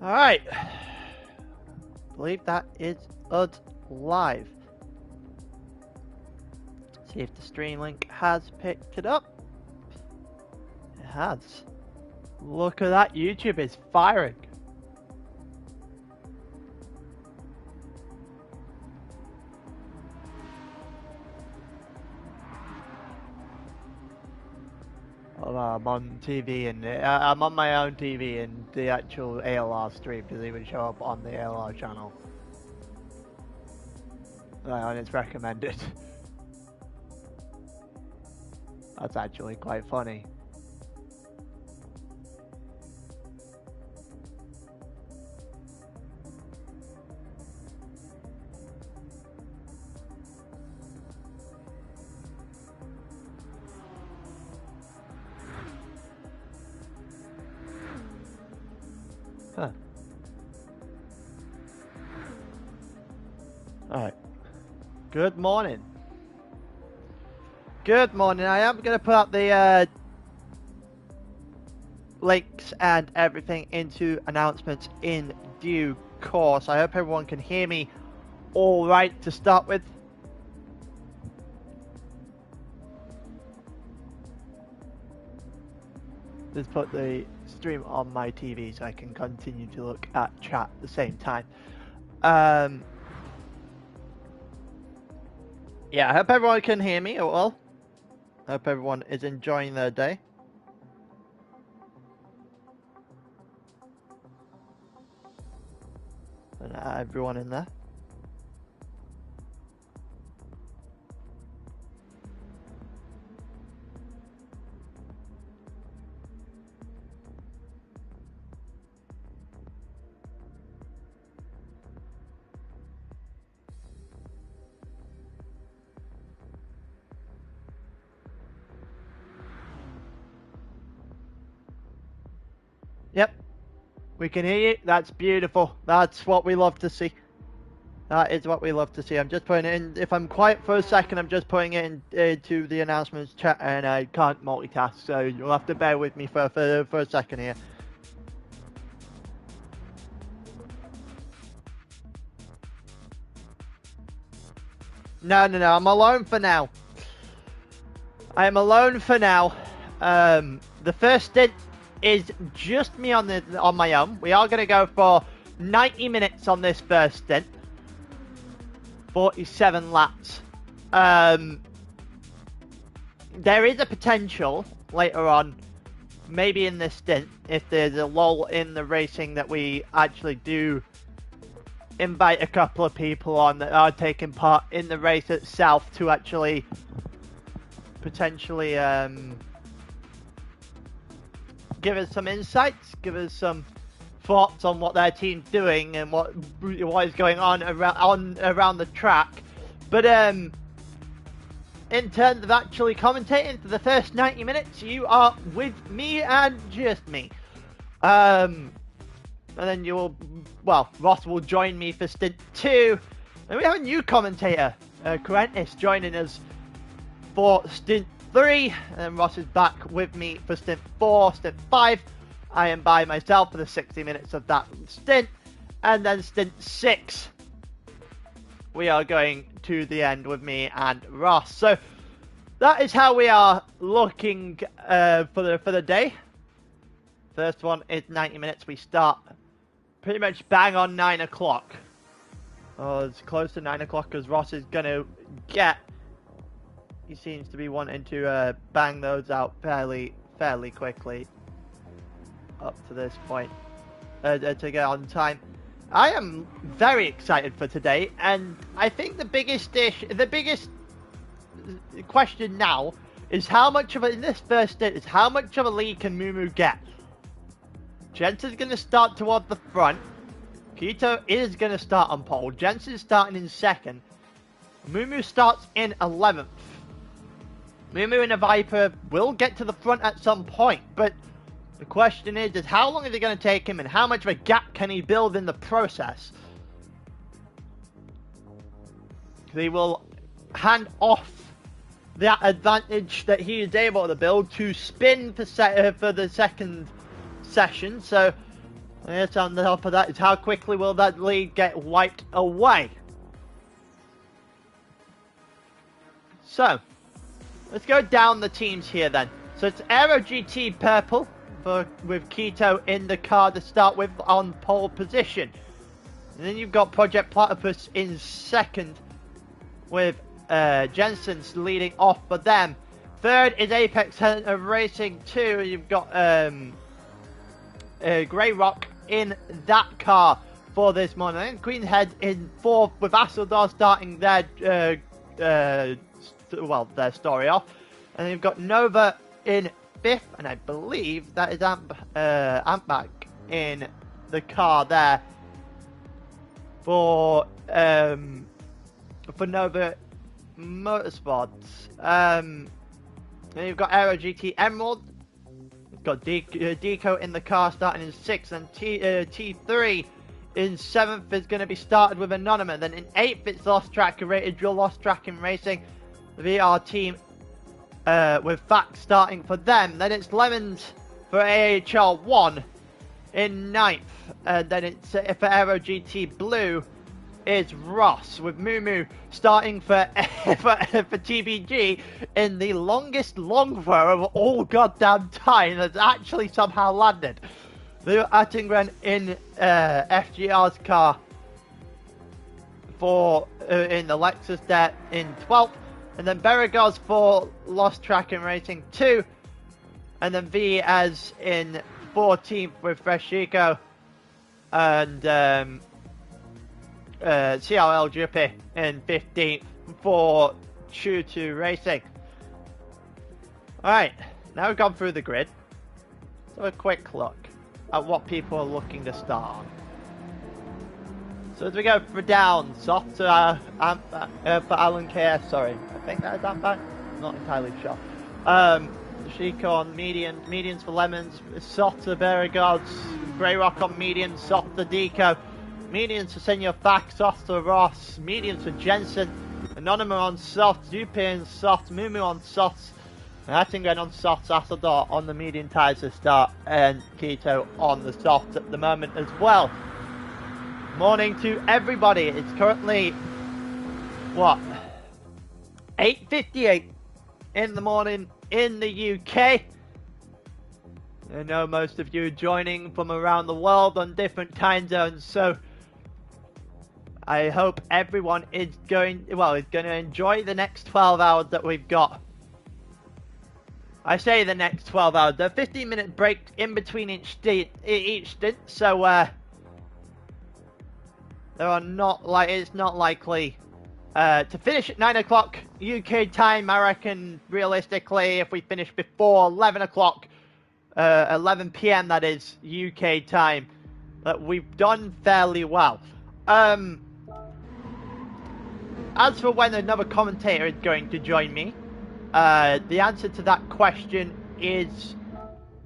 Alright. I believe that is us live. See if the stream link has picked it up. It has. Look at that, YouTube is firing. Oh, I'm on TV and I'm on my own TV, and the actual ALR stream doesn't even show up on the ALR channel. And it's recommended. That's actually quite funny. Huh. Alright. Good morning. Good morning. I am going to put up the links and everything into announcements in due course. I hope everyone can hear me all right to start with. Just put the stream on my TV so I can continue to look at chat at the same time. Yeah, I hope everyone can hear me well. I hope everyone is enjoying their day. And everyone in there. Yep, we can hear you. That's beautiful. That's what we love to see. That is what we love to see. I'm just putting it in. If I'm quiet for a second, I'm just putting it into the announcements chat, and I can't multitask, so you'll have to bear with me for a second here. No, I'm alone for now. I am alone for now. The first stint is just me on my own. We are going to go for 90 minutes on this first stint. 47 laps. There is a potential later on, maybe in this stint, if there's a lull in the racing, that we actually do invite a couple of people on that are taking part in the race itself to actually potentially give us some insights, give us some thoughts on what their team's doing and what is going on around the track. But in terms of actually commentating for the first 90 minutes, you are with me and just me. And then Ross will join me for stint 2. And we have a new commentator, Quentis, joining us for stint 3, and Ross is back with me for stint 4, stint 5. I am by myself for the 60 minutes of that stint, and then stint 6, we are going to the end with me and Ross. So that is how we are looking for the day. First one is 90 minutes. We start pretty much bang on 9 o'clock. Oh, it's close to 9 o'clock because Ross is going to get... He seems to be wanting to bang those out fairly quickly up to this point to get on time. I am very excited for today, and I think the biggest question now is how much of in this first stint is how much of a lead can Mumu get? Jensen's going to start toward the front. Keto is going to start on pole. Jensen's starting in second. Mumu starts in 11th. Mumu and a Viper will get to the front at some point, but the question is how long is it going to take him and how much of a gap can he build in the process? He will hand off that advantage that he is able to build to spin for the second session, so Yes, on the top of that is how quickly will that lead get wiped away. So, let's go down the teams here then. So it's Aero GT purple with Keto in the car to start with on pole position. And then you've got Project Platypus in second with Jensen's leading off for them. Third is Apex Racing 2. You've got Grey Rock in that car for this morning. And Queenhead in fourth with Asseldor starting their story off. And you've got Nova in fifth, and I believe that is Ampback in the car there for Nova Motorsports. Then you've got Aero GT Emerald. You've got Deco in the car starting in sixth, and T3 in seventh is going to be started with Anonymous. Then in eighth it's Lost Track rated Drill Lost Track in Racing, the VR team with Fact starting for them. Then it's Lemons for AHR 1 in ninth. And then it's for Aero GT Blue is Ross with Mumu starting for TBG in the longest long throw of all goddamn time that's actually somehow landed. Leo Attengren in FGR's car for in the Lexus there in 12th, and then Berigos for Lost Track and Racing 2, and then V as in 14th with Freshico, and CRL Drippy in 15th for Choo 2 Racing. Alright, now we've gone through the grid. Let's have a quick look at what people are looking to start on. So as we go for down, soft to for Alan KS, sorry. I think that is Ampback. I'm not entirely sure. Chico on mediums for Lemons, soft to Berrigods, Grey Rock on mediums, soft to Deco, mediums for Senior Fact, soft to Ross, mediums for Jensen, Anonymous on soft, Zupi on soft, Mumu on soft, Attingen on soft, Asseldor on the medium tyres to start, and Keto on the soft at the moment as well. Morning to everybody. It's currently, what, 8:58 in the morning in the UK. I know most of you are joining from around the world on different time zones, so I hope everyone is going to enjoy the next 12 hours that we've got. I say the next 12 hours. There are 15-minute breaks in between each stint, so it's not likely to finish at 9 o'clock UK time. I reckon realistically, if we finish before 11 o'clock, 11 PM that is UK time, that we've done fairly well. As for when another commentator is going to join me, the answer to that question is,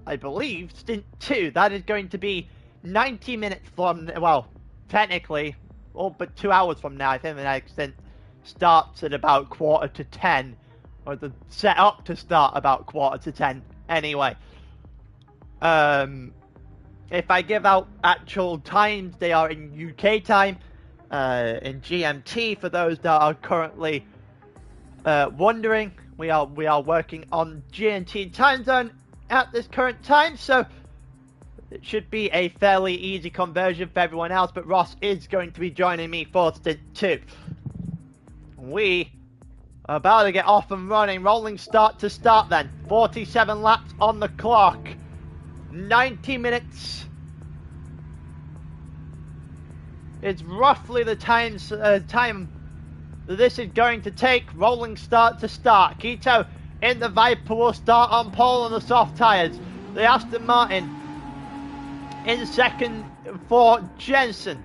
I believe, Stint 2. That is going to be 90 minutes from, well, technically, all but 2 hours from now. I think the next stint starts at about 9:45, or the set up to start about 9:45 anyway. If I give out actual times, they are in UK time, in GMT for those that are currently wondering. We are working on GMT time zone at this current time, so it should be a fairly easy conversion for everyone else, but Ross is going to be joining me for Stint 2. We are about to get off and running. Rolling start to start then. 47 laps on the clock. 90 minutes. It's roughly the time that this is going to take. Rolling start to start. Keto in the Viper will start on pole on the soft tyres. The Aston Martin in second for Jensen.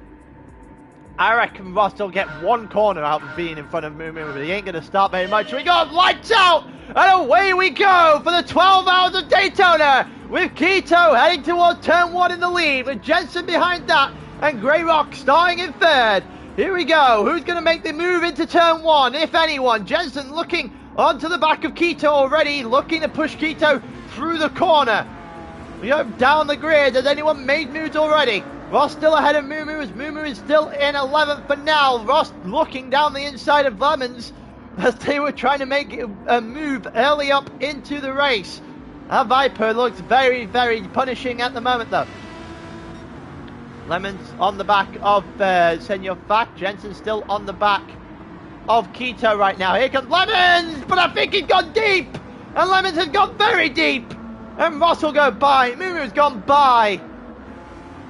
I reckon Ross will get one corner out of being in front of Mumu, but he ain't going to start very much. We got lights out, and away we go for the 12 hours of Daytona, with Keto heading towards turn 1 in the lead, with Jensen behind that, and Grey Rock starting in third. Here we go. Who's going to make the move into turn 1, if anyone? Jensen looking onto the back of Keto already, looking to push Keto through the corner. We go down the grid. Has anyone made moves already? Ross still ahead of Mumu, as Mumu is still in 11th for now. Ross looking down the inside of Lemons as they were trying to make a move early up into the race. That Viper looks very, very punishing at the moment though. Lemons on the back of Senor Fac. Jensen still on the back of Keto right now. Here comes Lemons, but I think he's gone deep. And Lemons has gone very deep. And Ross will go by. Mumu's gone by.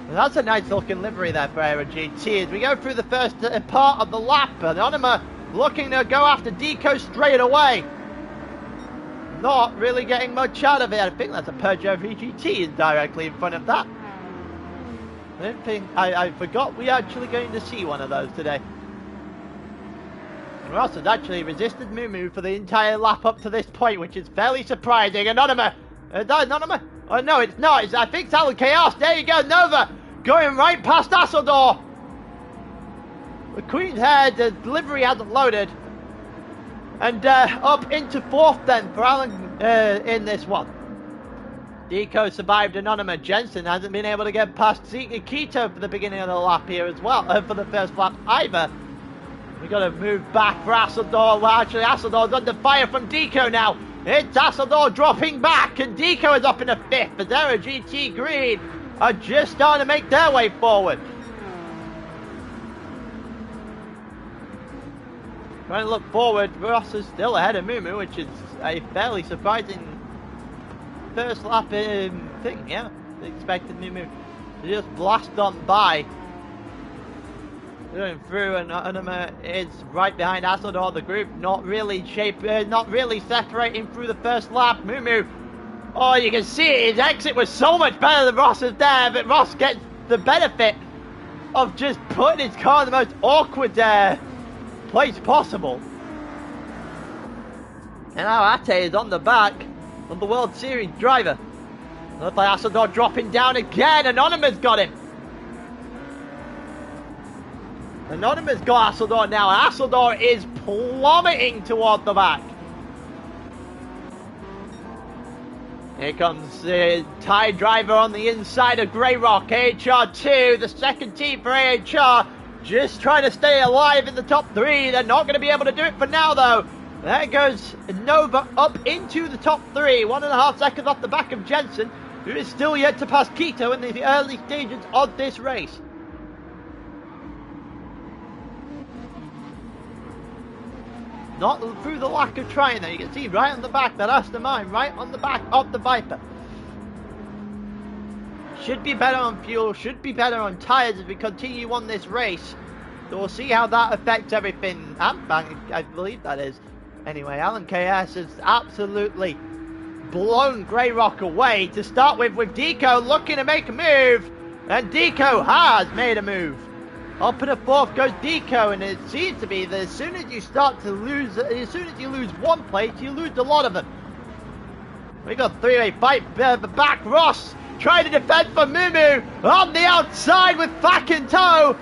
And that's a nice looking livery there for Aero GT. As we go through the first part of the lap, Anonyma looking to go after Deco straight away. Not really getting much out of it. I think that's a Peugeot VGT is directly in front of that. I don't think, I forgot we actually going to see one of those today. And Ross has actually resisted Mumu for the entire lap up to this point, which is fairly surprising. Anonyma! Anonyma? Oh no, it's not. I think it's Alan Chaos. There you go, Nova! Going right past Asseldor. The Queen's Head, the delivery hasn't loaded. And up into 4th then for Alan in this one. Deco survived Anonyma. Jensen hasn't been able to get past Keto for the beginning of the lap here as well, for the first lap either. We've got to move back for Asseldor. Well, actually, Asseldor's under fire from Deco now. It's Asseldor dropping back, and Deco is up in a 5th. As Aero GT Green are just starting to make their way forward. Trying to look forward, Ross is still ahead of Mumu, which is a fairly surprising first lap thing, yeah. Expected Mumu to just blast on by. Going through, and Anonyma is right behind Asseldor. The group not really separating through the first lap. Mumu, oh, you can see it, his exit was so much better than Ross's there, but Ross gets the benefit of just putting his car in the most awkward place possible. And now Ate is on the back of the World Series driver. Looks like Asseldor dropping down again. Anonyma's got him. Anonyma's got Asseldor now. Asseldor is plummeting toward the back. Here comes the Thai driver on the inside of Grey Rock. AHR2, the second team for AHR. Just trying to stay alive in the top 3. They're not going to be able to do it for now, though. There goes Nova up into the top 3. 1.5 seconds off the back of Jensen, who is still yet to pass Keto in the early stages of this race. Not through the lack of trying there. You can see right on the back, that Aston Martin, right on the back of the Viper. Should be better on fuel, should be better on tyres as we continue on this race. So we'll see how that affects everything. I believe that is. Anyway, Alan KS has absolutely blown Grey Rock away. To start with Deco looking to make a move. And Deco has made a move. Up in the 4th goes Deco, and it seems to be that as soon as you start to lose, as soon as you lose one place, you lose a lot of them. We got 3-way fight back. Ross trying to defend for Mumu on the outside with Fac in tow.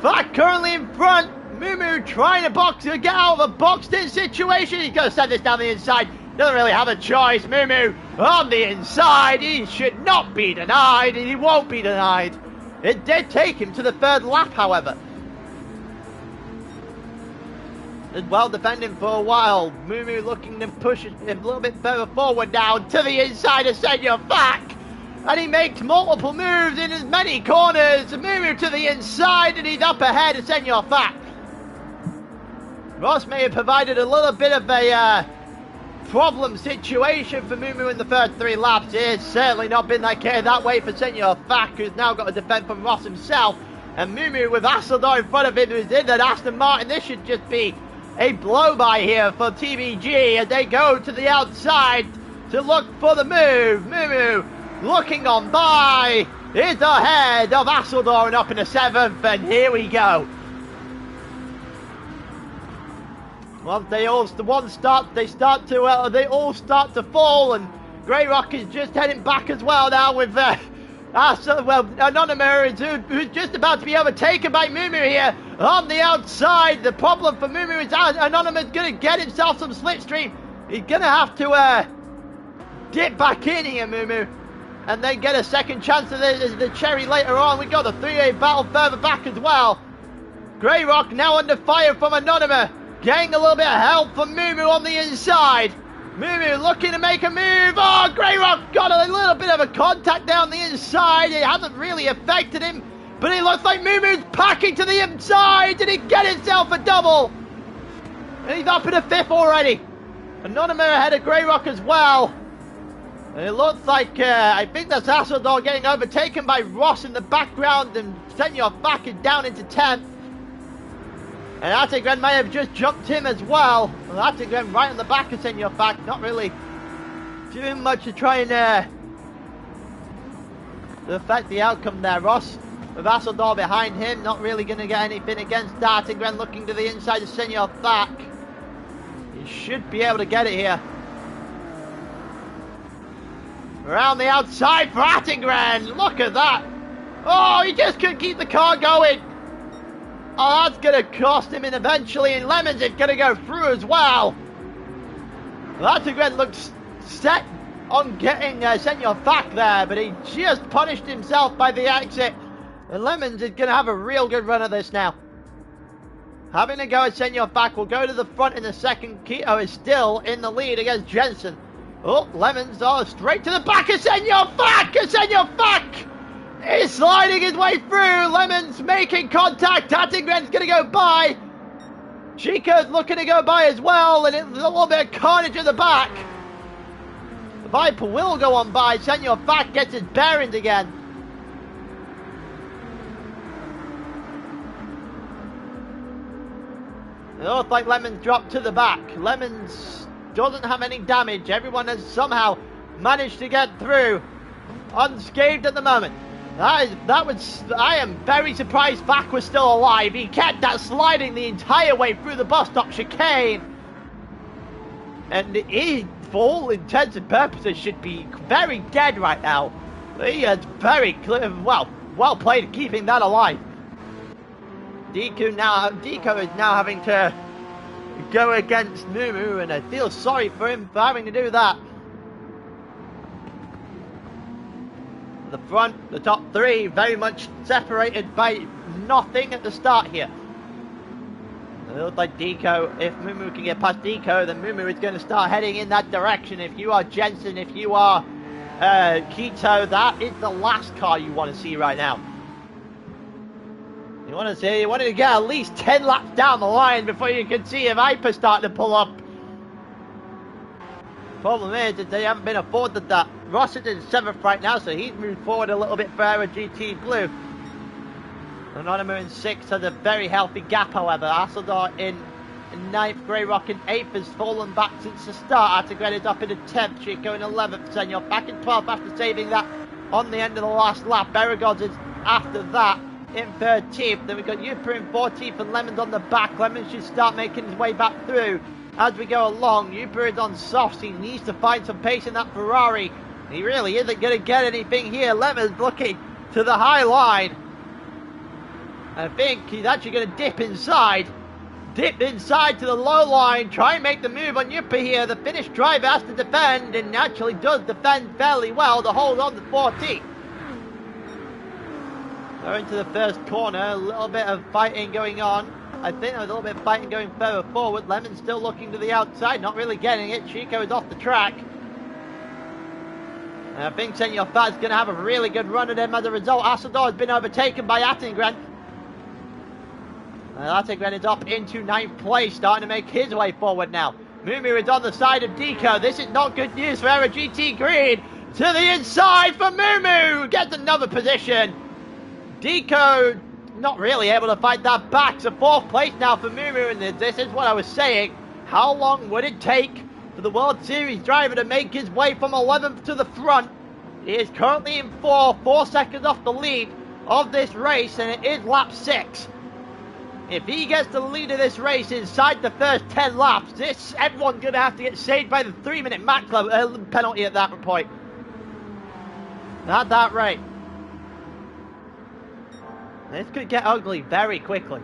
Fac currently in front. Mumu trying to get out of a boxed-in situation. He's going to send this down the inside. Doesn't really have a choice. Mumu on the inside. He should not be denied, and he won't be denied. It did take him to the 3rd lap, however. As well defending for a while. Mumu looking to push him a little bit further forward now to the inside of Senor Fac. And he makes multiple moves in as many corners. Mumu to the inside, and he's up ahead of Senor Fac. Ross may have provided a little bit of a problem situation for Mumu in the first 3 laps. It's certainly not been that way for Senor Fac, who's now got to defend from Ross himself. And Mumu with Asseldor in front of him, who's in that Aston Martin. This should just be a blow-by here for TVG as they go to the outside to look for the move. Mumu looking on by, is ahead of Asseldor and up in the 7th, and here we go. Once they all start to fall, and Grey Rock is just heading back as well now with Anonyma, who's just about to be overtaken by Mumu here on the outside. The problem for Mumu is Anonyma's going to get himself some slipstream. He's going to have to dip back in here, Mumu. and then get a second chance at the cherry later on. We got the three-way battle further back as well. Gr3 now under fire from Anonymous, getting a little bit of help from Mumu on the inside. Mumu looking to make a move. Oh, Gr3 got a little bit of a contact down the inside. It hasn't really affected him, but it looks like Mumu's packing to the inside. Did he get himself a double? And he's up in a fifth already. Anonymous ahead of Gr3 as well. And it looks like, I think that's Hasseldor getting overtaken by Ross in the background, and Senor Fak is down into 10th. And Attigren may have just jumped him as well. Well, Attigren right on the back of Senor Fak, not really doing much to try and affect the outcome there. Ross with Hasseldor behind him, not really going to get anything against Attigren, looking to the inside of Senor Fak. He should be able to get it here. Around the outside for Attigren. Look at that. Oh, he just couldn't keep the car going. Oh, that's going to cost him, and eventually in Lemons it's going to go through as well. Attigren looks set on getting Senor Fak there, but he just punished himself by the exit. And Lemons is going to have a real good run of this now. Having a go at Senor Fak will go to the front in the second. Keto is still in the lead against Jensen. Oh, Lemons straight to the back of Senor Fak! Senor Fak is sliding his way through. Lemons making contact. Attigren's going to go by. Chico's looking to go by as well, and it's a little bit of carnage at the back. The Viper will go on by. Senor Fak gets his bearings again. It looks like Lemons dropped to the back. Lemons doesn't have any damage. Everyone has somehow managed to get through unscathed at the moment. I am very surprised Fak was still alive. He kept that sliding the entire way through the bus stop chicane. And he, for all intents and purposes, should be very dead right now. He is very clear, well played keeping that alive. Deco is now having to go against Mumu, and I feel sorry for him for having to do that. The front, the top three, very much separated by nothing at the start here. It looks like Deco, if Mumu can get past Deco, then Mumu is going to start heading in that direction. If you are Jensen, if you are Keto, that is the last car you want to see right now. You want to get at least 10 laps down the line before you can see a Viper starting to pull up. Problem is that they haven't been afforded that. Ross is in 7th right now, so he's moved forward a little bit for Aero GT Blue. Anonymous in 6th has a very healthy gap, however. Hasseldor in 9th, Gr3 in 8th has fallen back since the start. Attigren is up in the 10th, Chico in 11th, Senor back in 12th after saving that on the end of the last lap. Berrigods is after that in 13th. Then we've got Yupa in 14th and Lemons on the back. Lemons should start making his way back through as we go along. Yupa is on softs. He needs to find some pace in that Ferrari. He really isn't going to get anything here. Lemons looking to the high line. I think he's actually going to dip inside to the low line, try and make the move on Yupa here. The Finnish driver has to defend, and actually does defend fairly well to hold on to 14th. Going to the first corner, a little bit of fighting going on. I think there was a little bit of fighting going further forward. Lemon still looking to the outside, not really getting it. Chico is off the track. And I think Senor Fat's going to have a really good run at him as a result. Hasseldor has been overtaken by Attigren. Attigren is up into 9th place, starting to make his way forward now. Mumu is on the side of Deco. This is not good news for Aero GT Green. To the inside for Mumu. Gets another position. Deco not really able to fight that back. So 4th place now for Mumu. And this is what I was saying. How long would it take for the World Series driver to make his way from 11th to the front? He is currently in 4 seconds off the lead of this race, and it is lap 6. If he gets the lead of this race inside the first 10 laps, everyone's going to have to get saved by the 3-minute max penalty at that point. At that rate. This could get ugly very quickly.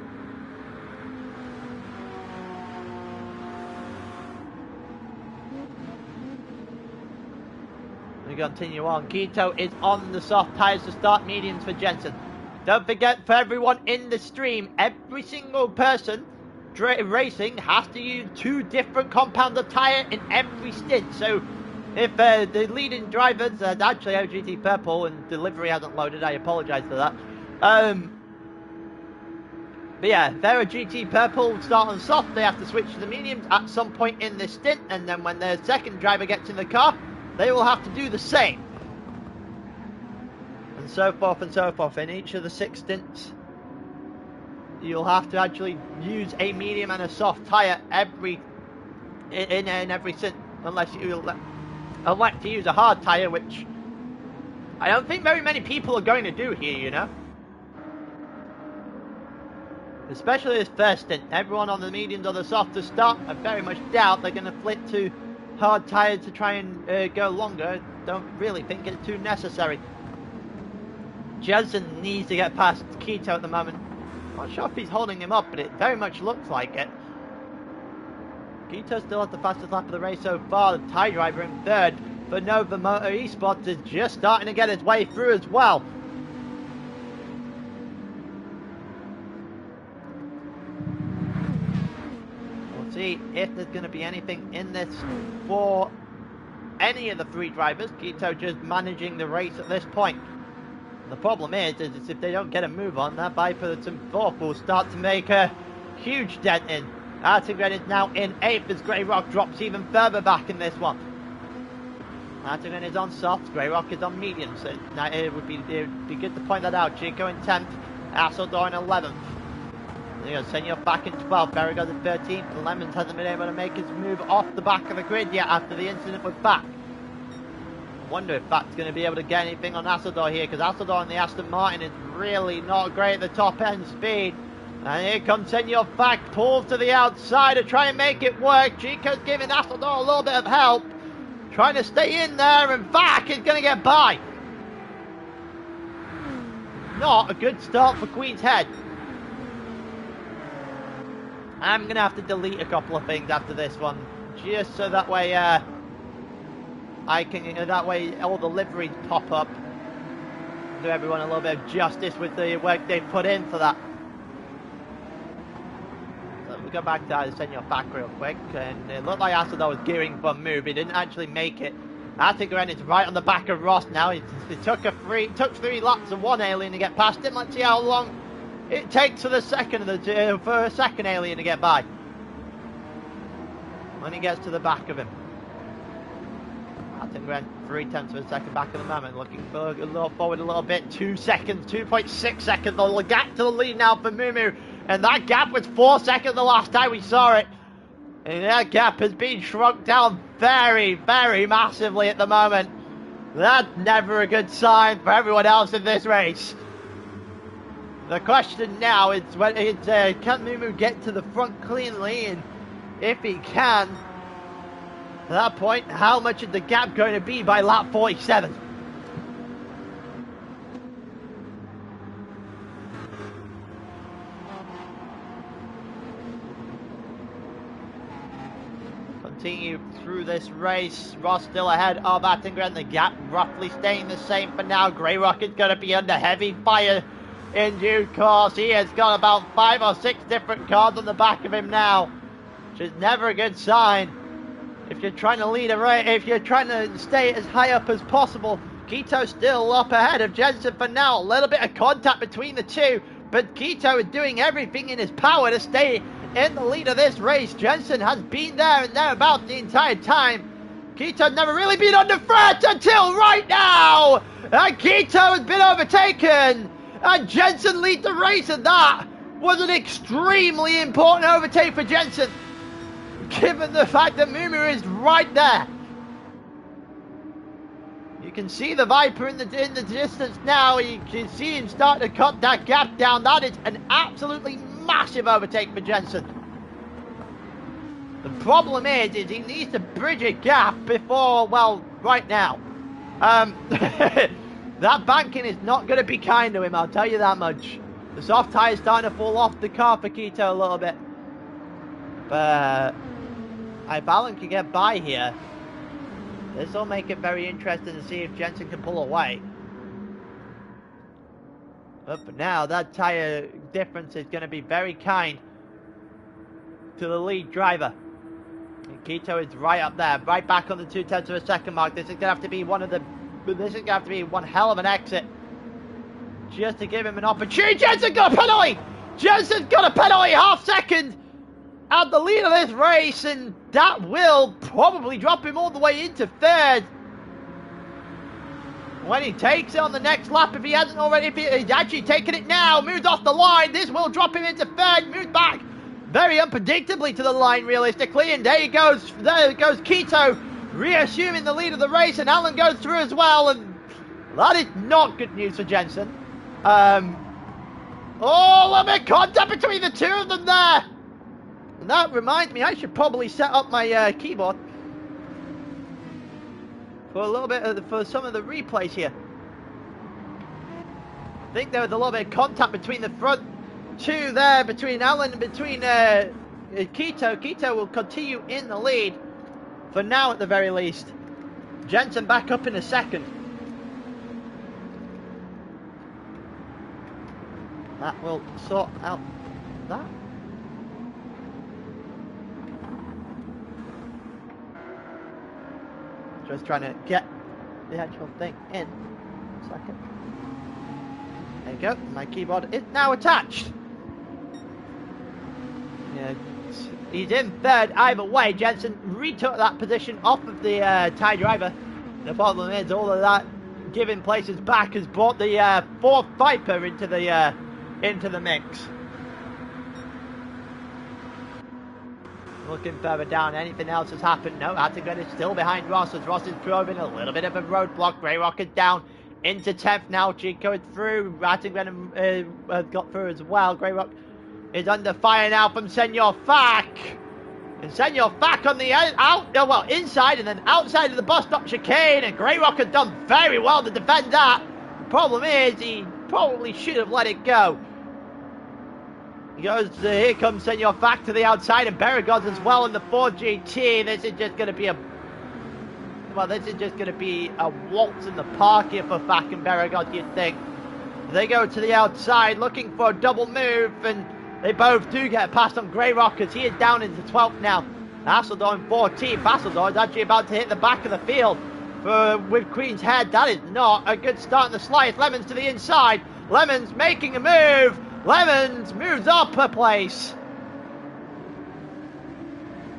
We continue on. Keto is on the soft tyres to start mediums for Jensen. Don't forget, for everyone in the stream, every single person racing has to use 2 different compounds of tyre in every stint. So if the leading drivers, actually GT Purple and delivery hasn't loaded, I apologise for that. But yeah, if they're a GT Purple start on soft, they have to switch to the mediums at some point in this stint, and then when the second driver gets in the car, they will have to do the same. And so forth and so forth. In each of the 6 stints, you'll have to actually use a medium and a soft tyre in every stint, unless you elect to use a hard tyre, which I don't think very many people are going to do here, you know. Especially this first stint. Everyone on the mediums or the soft to start, I very much doubt they're going to flip to hard tyres to try and go longer. Don't really think it's too necessary. Jensen needs to get past Keto at the moment. Not sure if he's holding him up, but it very much looks like it. Keto still has the fastest lap of the race so far. The tie driver in third, but Nova Motor eSports is just starting to get his way through as well. We'll see if there's going to be anything in this for any of the 3 drivers. Keto just managing the race at this point. The problem is if they don't get a move on, that Viper and 4th will start to make a huge dent in. Artigren is now in 8th as Greyrock drops even further back in this one. Artigren is on soft, Greyrock is on medium, so it would be good to point that out. Chico in 10th, Asseldor in 11th. Senor back in 12th, Berrigot in 13th, and Lemons hasn't been able to make his move off the back of the grid yet after the incident with Back. I wonder if Back's going to be able to get anything on Asseldor here, because Asseldor in the Aston Martin is really not great at the top end speed. And here comes Senor Back, pulls to the outside to try and make it work. Chico's giving Asseldor a little bit of help, trying to stay in there, and Back is going to get by. Not a good start for Queen's Head. I'm going to have to delete a couple of things after this one, just so that way I can, that way all the liveries pop up. Do everyone a little bit of justice with the work they've put in for that. So we go back to Senor Back real quick, and it looked like Asseldor was gearing for a move. He didn't actually make it. Artigren is right on the back of Ross now. He took 3 laps of one alien to get past him. Let's see how long it takes for a second alien to get by when he gets to the back of him. Artigren 0.3 of a second back at the moment, looking forward a little bit. 2 seconds, 2.6 seconds. The gap to the lead now for Mumu, and that gap was 4 seconds the last time we saw it. And that gap has been shrunk down very, very massively at the moment. That's never a good sign for everyone else in this race. The question now is, can Mumu get to the front cleanly? And if he can, at that point, how much is the gap going to be by lap 47? Continue through this race. Ross still ahead of Attinger, the gap roughly staying the same for now. Greyrock is going to be under heavy fire in due course. He has got about 5 or 6 different cars on the back of him now, which is never a good sign. If you're trying to lead a race, if you're trying to stay as high up as possible. Keto still up ahead of Jensen for now. A little bit of contact between the two, but Keto is doing everything in his power to stay in the lead of this race. Jensen has been there and thereabouts the entire time. Keto never really been under threat until right now. And Keto has been overtaken. And Jensen leads the race, and that was an extremely important overtake for Jensen, given the fact that Mumu is right there. You can see the Viper in the distance now. You can see him start to cut that gap down. That is an absolutely massive overtake for Jensen. The problem is he needs to bridge a gap before, well, right now. That banking is not going to be kind to him, I'll tell you that much. The soft tyre is starting to fall off the car for Keto a little bit. But if Alan can get by here, This will make it very interesting to see if Jensen can pull away. But for now, that tyre difference is going to be very kind to the lead driver. And Quito is right up there, right back on the 0.2 of a second mark. This is going to have to be one hell of an exit, just to give him an opportunity. Jensen got a penalty! Jensen's got a penalty, half second at the lead of this race, and that will probably drop him all the way into third. When he takes it on the next lap, if he hasn't already, if he's actually taken it now, moves off the line, this will drop him into third, moves back very unpredictably to the line realistically, and there goes Quito, reassuming the lead of the race, and Alan goes through as well, and that is not good news for Jensen. Oh, a bit contact between the two of them there. And that reminds me, I should probably set up my keyboard for a little bit for some of the replays here. I think there was a little bit of contact between the front two there, between Alan and between Quito. Quito will continue in the lead for now at the very least. Jensen back up in a second. That will sort out that. Just trying to get the actual thing in. Second. There you go. My keyboard is now attached. Yeah, he's in third either way. Jensen retook that position off of the Thai driver. The problem is all of that giving places back has brought the fourth Viper into the mix. Looking further down, anything else has happened? No, Attigan is still behind Ross, as Ross is probing a little bit of a roadblock. Greyrock is down into 10th now. Chico is through. Attigan has got through as well. Greyrock is under fire now from Senor Fak. And Senor Fak on the inside and then outside of the bus stop chicane. And Greyrock has done very well to defend that. The problem is he probably should have let it go. He goes, here comes Senor Fak to the outside, and Berrigoz as well in the Ford GT. This is just going to be a waltz in the park here for Fak and Berrigoz, you'd think. They go to the outside looking for a double move, and they both do get past on Greyrock as he is down into 12th now. Hasseldor in 14th. Hasseldor is actually about to hit the back of the field with Queen's Head. That is not a good start in the slice. Lemons to the inside. Lemons making a move. Lemons moves up a place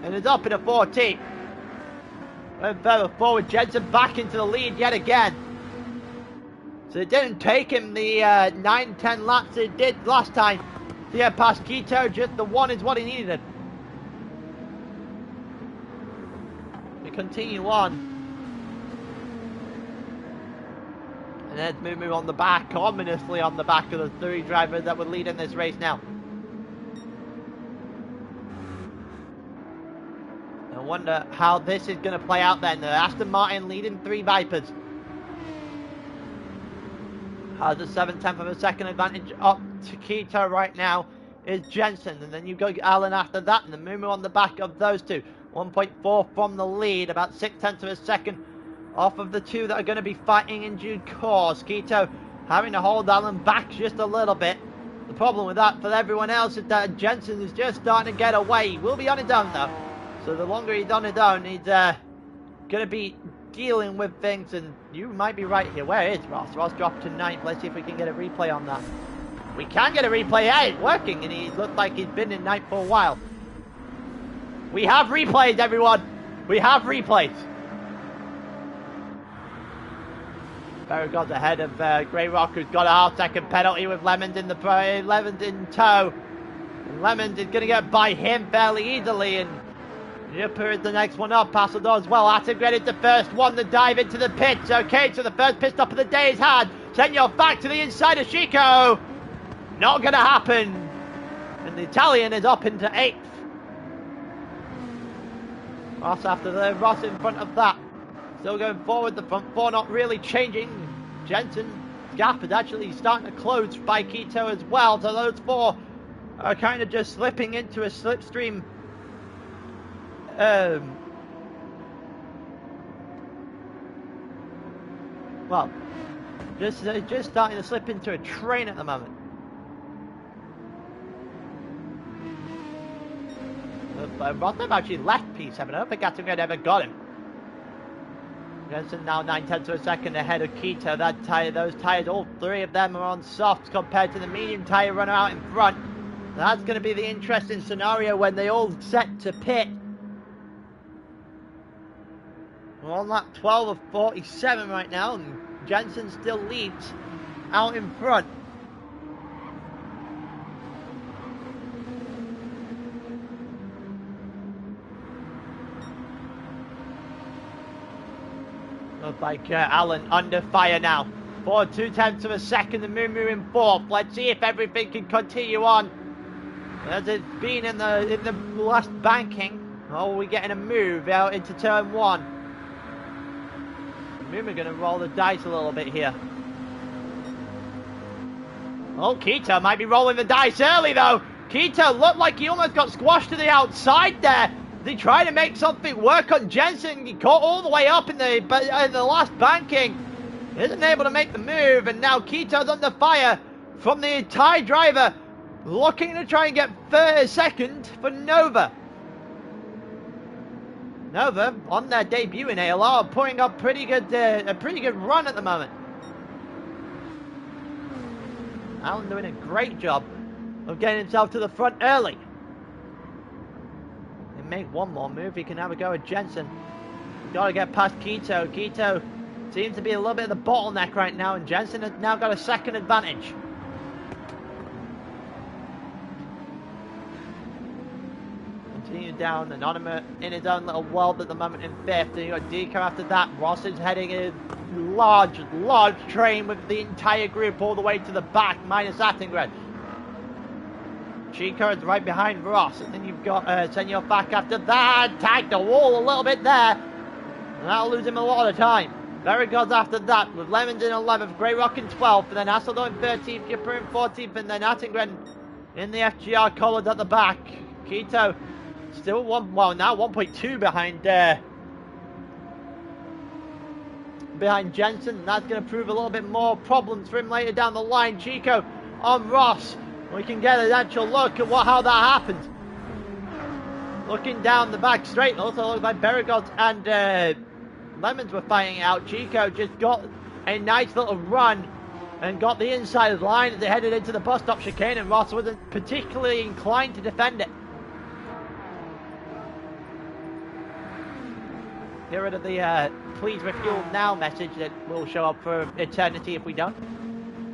and is up in a 14th. Went further forward, Jensen back into the lead yet again. So it didn't take him the 9-10 laps it did last time to get past Quito. Just the one is what he needed. We continue on. And then Mumu on the back, ominously on the back of the three drivers that would lead in this race now. I wonder how this is going to play out then. Aston Martin leading 3 Vipers. Has a 7/10 of a second advantage up to Quito right now is Jensen. And then you go Alan after that, and the Mumu on the back of those two. 1.4 from the lead, about 0.6 of a second off of the two that are going to be fighting in due course. Quito having to hold Alan back just a little bit. The problem with that for everyone else is that Jensen is just starting to get away. He will be on his own though. So the longer he's on his own, he's going to be dealing with things. And you might be right here. Where is Ross? Ross dropped to 9th. Let's see if we can get a replay on that. We can get a replay. Yeah, it's working. And he looked like he's been in 9th for a while. We have replays, everyone. We have replays. Berrigoz ahead of Greyrock, who's got a half-second penalty with Lemons in tow. And Lemons is going to get by him fairly easily, and Yipper is the next one up. Hasseldor as well. Attigan is the first one to dive into the pits. Okay, so the first pit stop of the day is had. Senor back to the inside of Chico. Not going to happen. And the Italian is up into 8th. Ross after the Ross in front of that. Still going forward, the front four not really changing. Jensen's gap is actually starting to close by Quito as well. So those four are kind of just slipping into a slipstream well, just starting to slip into a train at the moment. Rosberg actually left P7. I don't think Attingren ever got him. Jensen now 9/10 of a second ahead of Keto. That tire, those tires, all three of them are on softs compared to the medium tire runner out in front. That's going to be the interesting scenario when they all set to pit. We're on lap 12 of 47 right now, and Jensen still leads out in front. Looks like Allen under fire now. 4 2/10 of a second, the Moo in fourth. Let's see if everything can continue on as it's been in the last banking. Oh, we're getting a move out into turn one. Moo are going to roll the dice a little bit here. Oh, Keto might be rolling the dice early though. Keto looked like he almost got squashed to the outside there. They tried to make something work on Jensen. He caught all the way up in the last banking. Isn't able to make the move, and now Keto's under fire from the Thai driver, looking to try and get second for Nova. Nova on their debut in ALR, putting up a pretty good run at the moment. Allen doing a great job of getting himself to the front early. Make one more move, he can have a go at Jensen. Got to get past Keto. Keto seems to be a little bit of the bottleneck right now, and Jensen has now got a second advantage. Continue down, Anonymous in his own little world at the moment in fifth. Then you got Deco after that. Ross is heading a large train with the entire group all the way to the back, minus Attingren. Chico is right behind Ross, and then you've got Senor back after that. Tagged the wall a little bit there, and that'll lose him a lot of time. Verigod's after that, with Lemons in 11th, Grey Rock in 12th, and then Hasseldo in 13th, Gipper in 14th, and then Attingren in the FGR colours at the back. Keto still now 1.2 behind Jensen, and that's going to prove a little bit more problems for him later down the line. Chico on Ross. We can get an actual look at how that happened. Looking down the back straight, also looks like Verigot and Lemons were fighting out. Chico just got a nice little run and got the inside line as they headed into the bus stop chicane, and Ross wasn't particularly inclined to defend it. Get rid of the please refuel now message that will show up for eternity if we don't.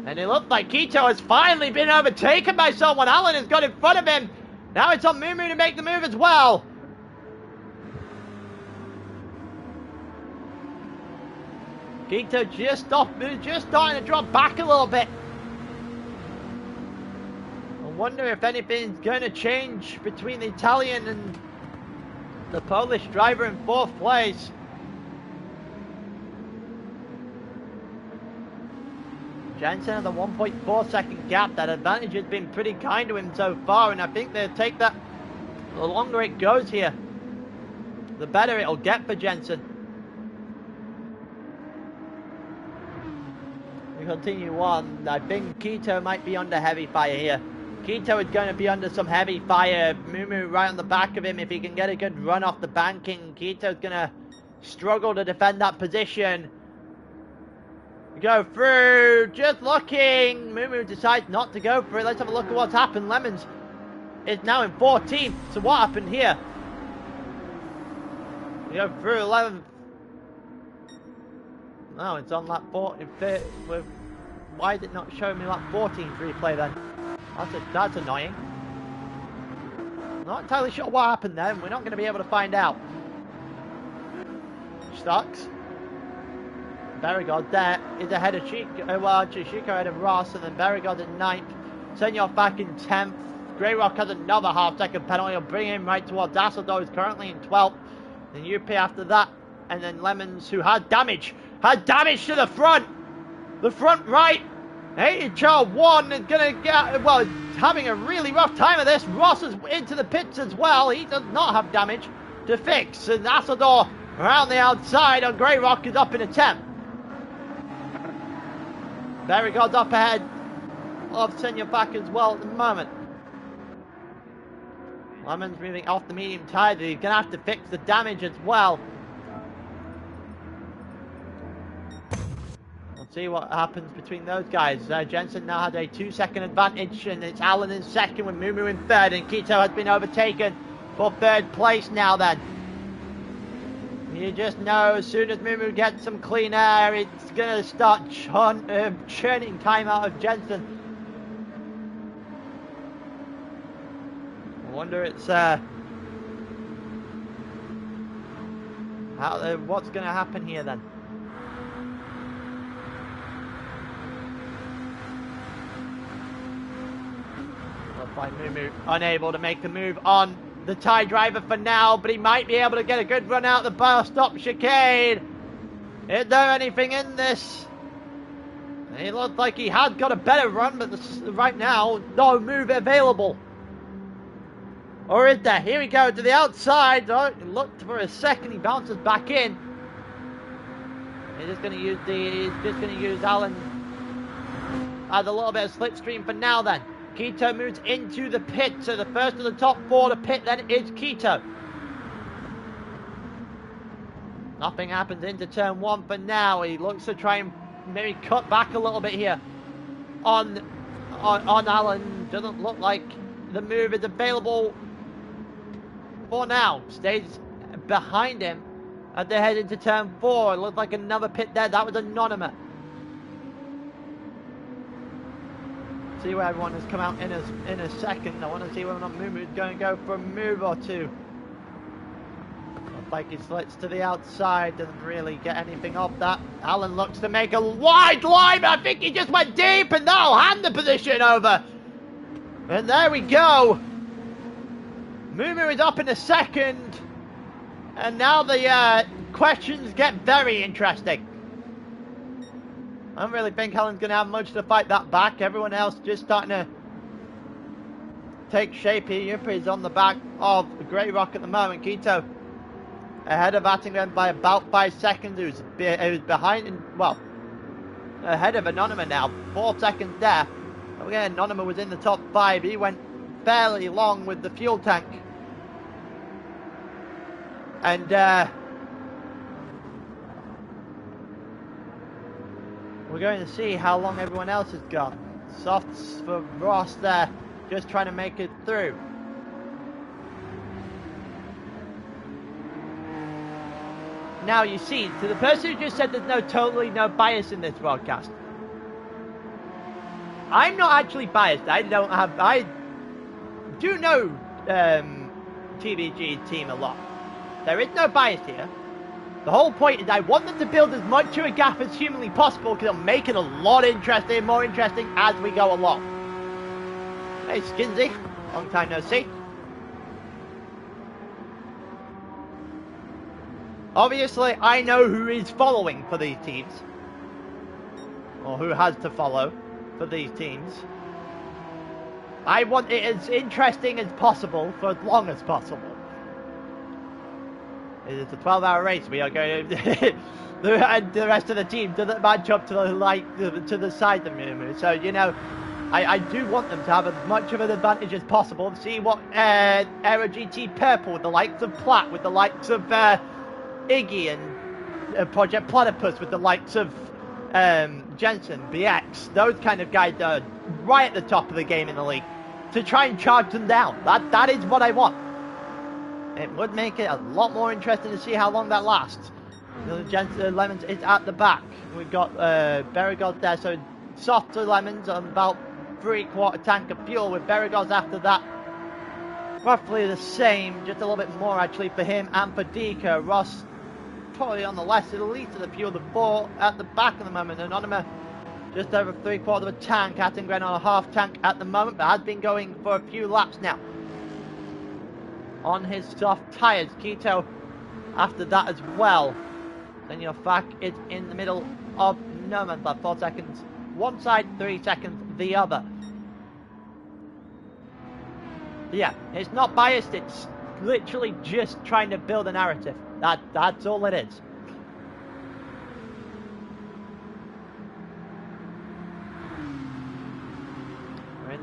And it looked like Keto has finally been overtaken by someone. Allen has got in front of him. Now it's on Moo to make the move as well. Keto just starting to drop back a little bit. I wonder if anything's going to change between the Italian and the Polish driver in fourth place. Jensen has a 1.4 second gap. That advantage has been pretty kind to him so far, and I think they'll take that. The longer it goes here, the better it'll get for Jensen. We continue on. I think Keto might be under heavy fire here. Keto is going to be under some heavy fire. Moo right on the back of him. If he can get a good run off the banking, Keto's going to struggle to defend that position. Go through, just looking. Moo decides not to go for it. Let's have a look at what's happened. Lemons is now in 14th. So what happened here? We go through 11th. No, it's on lap 14. Why did it not show me lap 14 replay then? That's annoying. Not entirely sure what happened there. We're not going to be able to find out. Stocks. Verigod there is ahead of Chico. Well, actually, Chico ahead of Ross, and then Verigod in 9th. Senor back in 10th. Grey Rock has another half-second penalty. He'll bring him right towards Hasseldo, who's currently in 12th. Then UP after that, and then Lemons, who had damage to the front right. HR 1 is going to get, well, having a really rough time of this. Ross is into the pits as well. He does not have damage to fix, and Hasseldo around the outside on Grey Rock is up in a 10th. Berrigod's up ahead of Senior back as well at the moment. Lemon's moving off the medium tyre. He's going to have to fix the damage as well. We'll see what happens between those guys. Jensen now has a 2-second advantage, and it's Alan in second with Mumu in third, and Keto has been overtaken for third place now then. You just know as soon as Mumu gets some clean air, it's going to start churning time out of Jensen. I wonder it's what's going to happen here then. Looks like Mumu unable to make the move on the Thai driver for now, but he might be able to get a good run out the bar stop chicane. Is there anything in this? He looked like he had got a better run, but right now, no move available. Or is there? Here we go to the outside. Oh, he looked for a second. He bounces back in. He's just going to use Alan as a little bit of slipstream for now then. Keto moves into the pit, so the first of the top four to pit then is Keto. Nothing happens into turn one for now. He looks to try and maybe cut back a little bit here on Alan. Doesn't look like the move is available for now. Stays behind him as they head into turn four. It looked like another pit there. That was Anonymous. See where everyone has come out in a second. I want to see whether or not Mumu is going to go for a move or two. Looks like he slits to the outside, doesn't really get anything off that. Alan looks to make a wide line. I think he just went deep, and that'll hand the position over. And there we go. Mumu is up in a second, and now the questions get very interesting. I don't really think Alan's going to have much to fight that back. Everyone else just starting to take shape here. Yuppie's on the back of Grey Rock at the moment. Keto ahead of Attington by about 5 seconds. Who's behind, well, ahead of Anonymous now. 4 seconds there. Again, Anonymous was in the top 5. He went fairly long with the fuel tank. And we're going to see how long everyone else has gone. Softs for Ross there, just trying to make it through. Now you see, to the person who just said there's totally no bias in this broadcast, I'm not actually biased. I do know TVG's team a lot. There is no bias here. The whole point is I want them to build as much to a gap as humanly possible because it'll make it a lot interesting, more interesting as we go along. Hey Skinsy, long time no see. Obviously I know who is following for these teams. Or who has to follow for these teams. I want it as interesting as possible for as long as possible. It's a 12-hour race. We are going to the rest of the team doesn't match up to the side of Mumu. So you know, I do want them to have as much of an advantage as possible. See what Aero GT Purple with the likes of Platt, with the likes of Iggy and Project Platypus, with the likes of Jensen, BX, those kind of guys that are right at the top of the game in the league, to try and charge them down. That is what I want. It would make it a lot more interesting to see how long that lasts. Lemons is at the back. We've got Berrigos there, so softer Lemons on about 3/4 tank of fuel, with Berrigos after that. Roughly the same, just a little bit more actually for him and for Deco. Ross probably on the less of the least of the fuel, the 4 at the back at the moment. Anonymous just over 3/4 of a tank. Attingren on a half tank at the moment, but has been going for a few laps now on his soft tyres. Keto after that as well. Then your FAC is in the middle of no man's land. 4 seconds one side, 3 seconds the other. Yeah, it's not biased, it's literally just trying to build a narrative. That's all it is.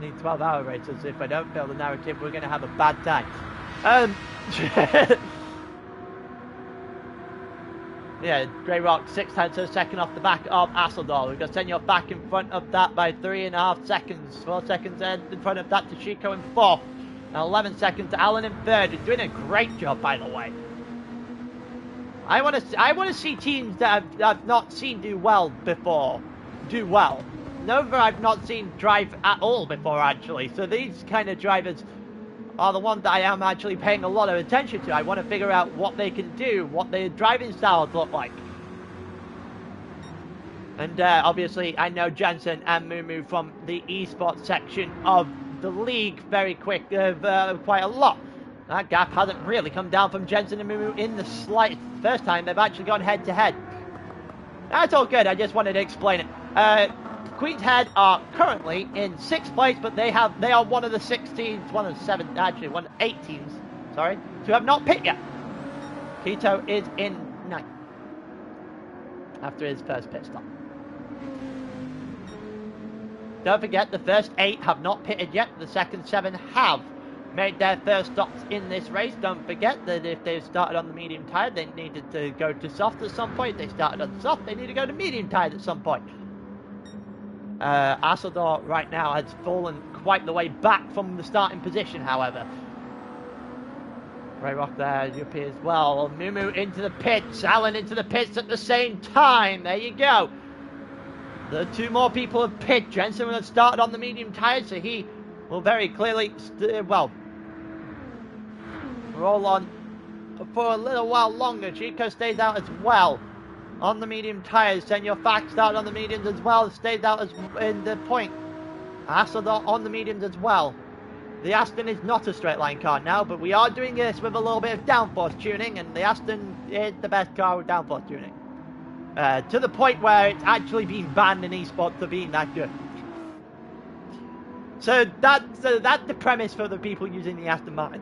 need 12-hour races. If I don't fill the narrative, we're going to have a bad time. Yeah, Grey Rock 6/10 of a second off the back of Asseldor. We've got Senor back in front of that by 3.5 seconds. 4 seconds in front of that to Chico in fourth. And 11 seconds to Alan in third. He's doing a great job, by the way. I want to see teams that I've not seen do well before do well. Nova I've not seen drive at all before, actually. So these kind of drivers are the ones that I am actually paying a lot of attention to. I want to figure out what they can do, what their driving styles look like. And obviously, I know Jensen and Mumu from the eSports section of the league very quick, quite a lot. That gap hasn't really come down from Jensen and Mumu in the slightest. First time they've actually gone head-to-head. That's all good, I just wanted to explain it. Queen's Head are currently in 6th place, but they are one of the 6 teams, one of the 7, actually, one of 8 teams, sorry, who have not picked yet. Quito is in 9th after his first pit stop. Don't forget, the first 8 have not pitted yet. The second 7 have made their first stops in this race. Don't forget that if they've started on the medium tire, they needed to go to soft at some point. If they started on soft, they need to go to medium tires at some point. Asseldor right now has fallen quite the way back from the starting position, however. Grey Rock there, Yuppie as well. Mumu into the pits, Alan into the pits at the same time. There you go. The 2 more people have pit. Jensen will have started on the medium tyres, so he will very clearly, roll on for a little while longer. Chico stays out as well on the medium tyres. Senor Fact started on the mediums as well, stays out as in the point. Asseldor on the mediums as well. The Aston is not a straight line car now, but we are doing this with a little bit of downforce tuning, and the Aston is the best car with downforce tuning. To the point where it's actually been banned in eSports for being that good. So that's the premise for the people using the Aston Martin.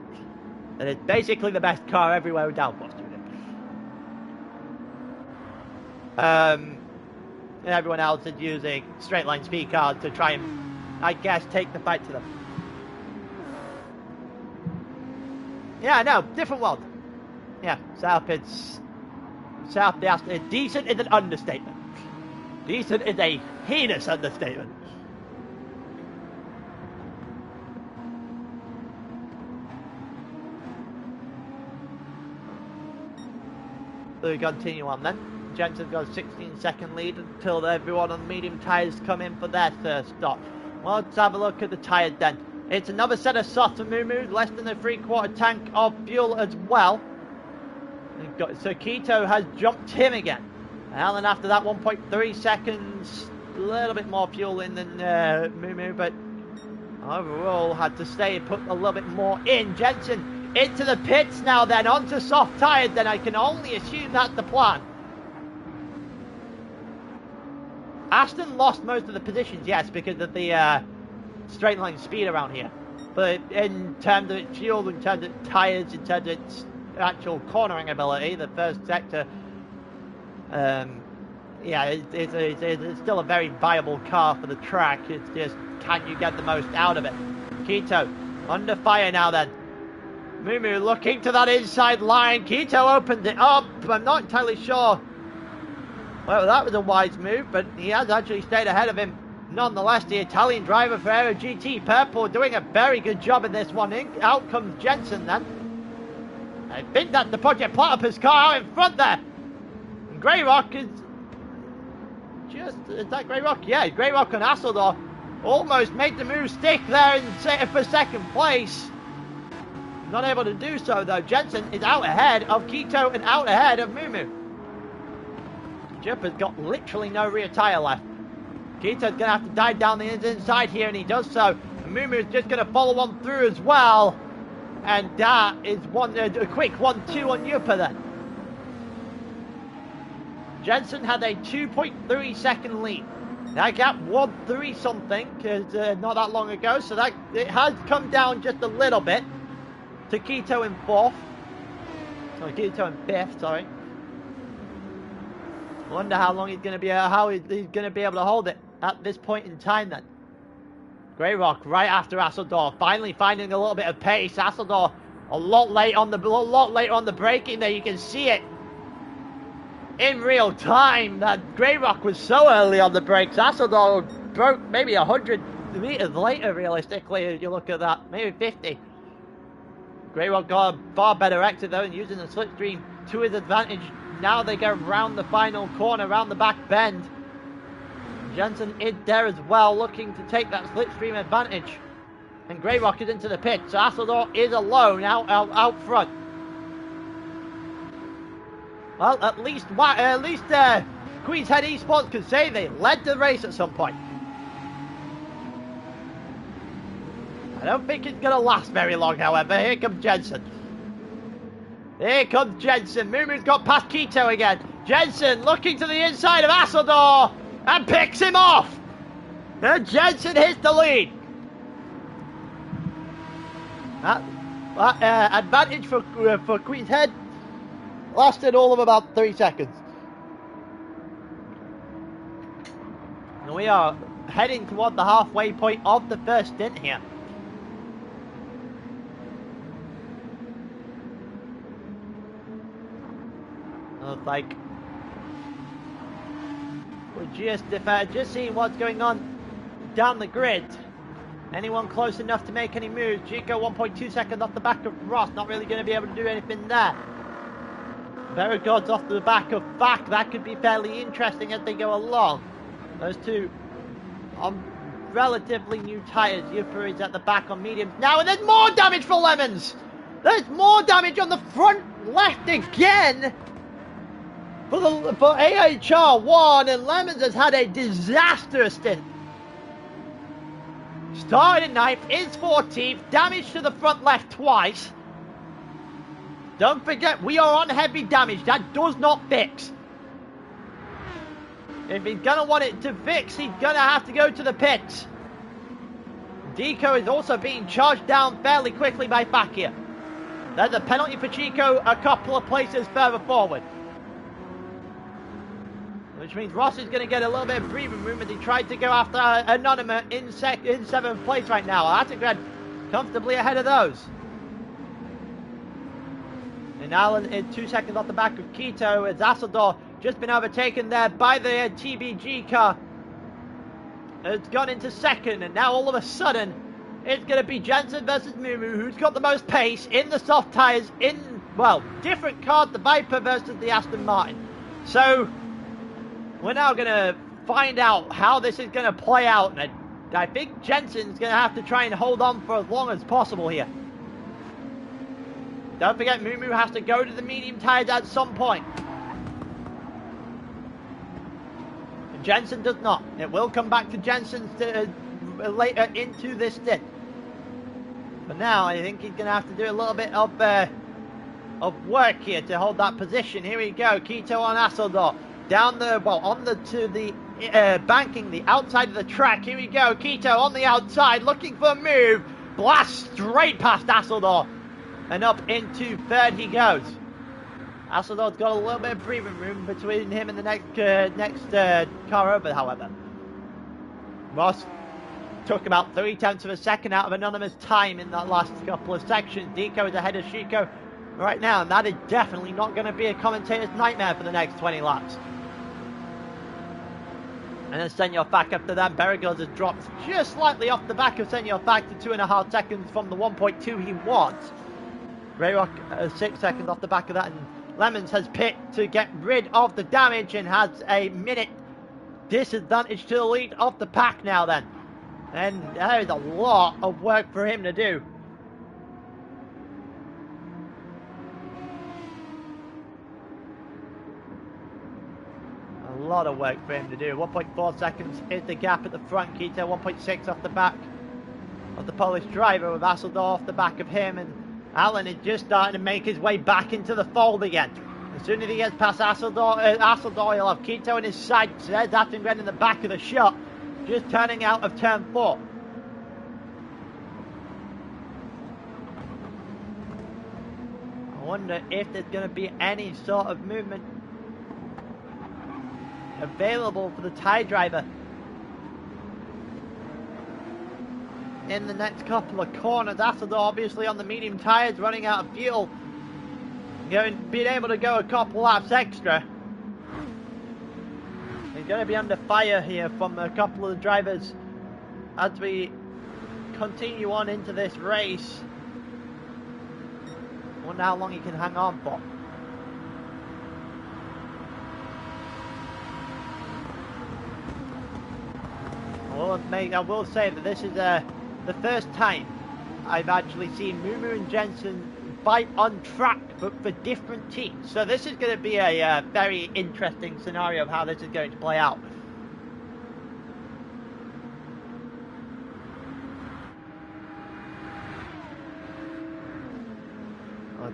And it's basically the best car everywhere with downforce tuning. And everyone else is using straight line speed cars to try and, I guess, take the fight to them. Yeah, no, different world. Yeah, South, the Aston, decent is an understatement. Decent is a heinous understatement. So we continue on then. Jensen's got a 16-second lead until everyone on the medium tyres come in for their first stop. Well, let's have a look at the tyres then. It's another set of softs for Mumu, less than a 3/4 tank of fuel as well. So Quito has jumped him again. Alan after that 1.3 seconds, a little bit more fuel in than Mumu, but overall had to stay and put a little bit more in. Jensen into the pits now then, onto soft tyres then. I can only assume that's the plan. Aston lost most of the positions, yes, because of the straight line speed around here. But in terms of its fuel, in terms of its tyres, in terms of its actual cornering ability, the first sector, yeah, it's still a very viable car for the track. It's just, can you get the most out of it? Quito under fire now then. Mumu looking to that inside line. Quito opens it up. I'm not entirely sure. Well, that was a wise move, but he has actually stayed ahead of him. Nonetheless, the Italian driver for Aero GT, Purple, doing a very good job in this one. Out comes Jensen then. I think that's the Project Platypus car out in front there. And Grey Rock is just, is that Grey Rock? Yeah, Grey Rock and Asseldor almost made the move stick there and for second place. Not able to do so though. Jensen is out ahead of Quito and out ahead of Mumu. Jumper's got literally no rear tyre left. Quito's going to have to dive down the inside here, and he does so. And Mumu is just going to follow on through as well. And that is a quick 1-2 on Yupa then. Jensen had a 2.3 second lead. That gap was 3 something not that long ago, so that it has come down just a little bit to Quito in 4th. Sorry, Quito in 5th, sorry. I wonder how long he's going to be, how he's going to be able to hold it at this point in time then. Greyrock right after Hasseldorf, finally finding a little bit of pace. Hasseldorf a lot later on the braking there. You can see it in real time that Greyrock was so early on the brakes. Hasseldorf broke maybe 100 meters later, realistically, if you look at that, maybe 50. Greyrock got a far better exit though, and using the slipstream to his advantage. Now they go round the final corner, round the back bend. Jensen is there as well, looking to take that slipstream advantage. And Greyrock is into the pit, so Hasseldorf is alone out front. Well, at least Queen's Head eSports could say they led the race at some point. I don't think it's going to last very long, however. Here comes Jensen. Here comes Jensen. Mumu's got past Keto again. Jensen looking to the inside of Hasseldorf and picks him off. And Jensen hits the lead. Advantage for Queen's Head lasted all of about 3 seconds. And we are heading toward the halfway point of the first stint here. Looks like we're just seeing what's going on down the grid. Anyone close enough to make any moves? Chico 1.2 seconds off the back of Ross, not really going to be able to do anything there. Verigord's off the back of Fak, that could be fairly interesting as they go along. Those two on relatively new tyres. Yupper is at the back on mediums now, and there's more damage for Lemons! There's more damage on the front left again! For AHR1, and Lemons has had a disastrous stint. Started at 9th, is 14th, damage to the front left twice. Don't forget, we are on heavy damage, that does not fix. If he's going to want it to fix, he's going to have to go to the pits. Deco is also being charged down fairly quickly by Fak here. There's a penalty for Chico a couple of places further forward. Which means Ross is going to get a little bit of breathing room as he tried to go after Anonymous in 7th place right now. Attigred comfortably ahead of those. And Alan is 2 seconds off the back of Keto as Hasseldorf just been overtaken there by the TBG car. It's gone into second, and now all of a sudden it's going to be Jensen versus Mumu, who's got the most pace in the soft tyres in, well, different cars, the Viper versus the Aston Martin. So we're now going to find out how this is going to play out, and I think Jensen's going to have to try and hold on for as long as possible here. Don't forget, Mumu has to go to the medium tyres at some point. Jensen does not. It will come back to Jensen later into this stint. But now I think he's going to have to do a little bit of work here to hold that position. Here we go, Keto on Hasseldorf. Down the, well, to the banking, the outside of the track. Here we go, Keto on the outside, looking for a move. Blast straight past Hasseldorf. And up into third he goes. Hasseldorf's got a little bit of breathing room between him and the next car over, however. Ross took about 0.3 of a second out of Anonymous time in that last couple of sections. Deco is ahead of Chico right now, and that is definitely not going to be a commentator's nightmare for the next 20 laps. And then Senor Fak after that. Berigos has dropped just slightly off the back of Senor Fak to 2.5 seconds from the 1.2 he wants. Greyrock 6 seconds off the back of that, and Lemons has pit to get rid of the damage and has a minute disadvantage to the lead of the pack now then. And there is a lot of work for him to do. A lot of work for him to do. 1.4 seconds is the gap at the front. Keto 1.6 off the back of the Polish driver, with Hasseldorf off the back of him, and Alan is just starting to make his way back into the fold again. As soon as he gets past Hasseldorf, he'll have Keto in his side. There's Attingren in the back of the shot, just turning out of turn 4. I wonder if there's going to be any sort of movement available for the tie driver. in the next couple of corners. Assador obviously on the medium tyres, running out of fuel. Being able to go a couple laps extra. He's going to be under fire here from a couple of the drivers as we continue on into this race. I wonder how long he can hang on for. I will say that this is the first time I've actually seen Mumu and Jensen fight on track, but for different teams. So this is going to be a very interesting scenario of how this is going to play out.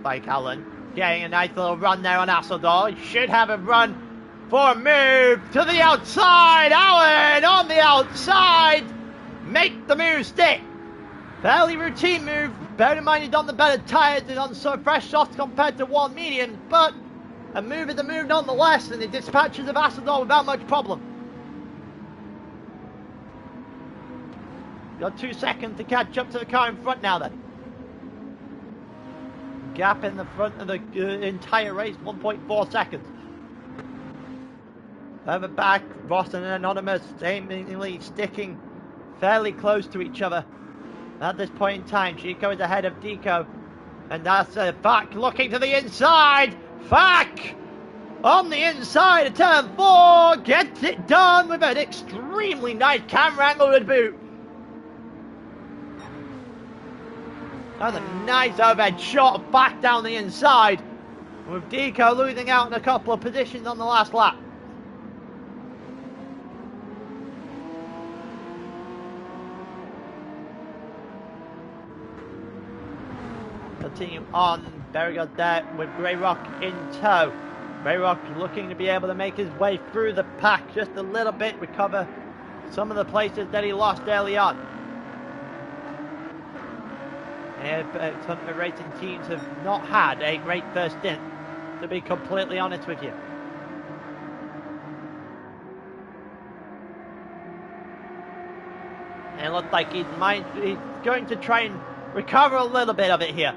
Like Alan getting a nice little run there on Assador. He should have a run for a move to the outside. Alan on the outside. Make the move stick. Fairly routine move. Bear in mind he's on the better tyres and on so fresh softs compared to one medium, but a move is a move nonetheless, and the dispatches of Assador without much problem. Got 2 seconds to catch up to the car in front now then. Gap in the front of the entire race, 1.4 seconds. Further back, Ross and Anonymous seemingly sticking fairly close to each other. At this point in time, Chico is ahead of Deco. And that's Fak looking to the inside. Fak on the inside of turn 4. Gets it done with an extremely nice camera angle with boot. That's a nice overhead shot back down the inside. With Deco losing out in a couple of positions on the last lap. Continue on. Berrigot there with Greyrock in tow. Greyrock looking to be able to make his way through the pack just a little bit, recover some of the places that he lost early on. Some of the racing teams have not had a great first stint, to be completely honest with you. And it looks like he's going to try and recover a little bit of it here.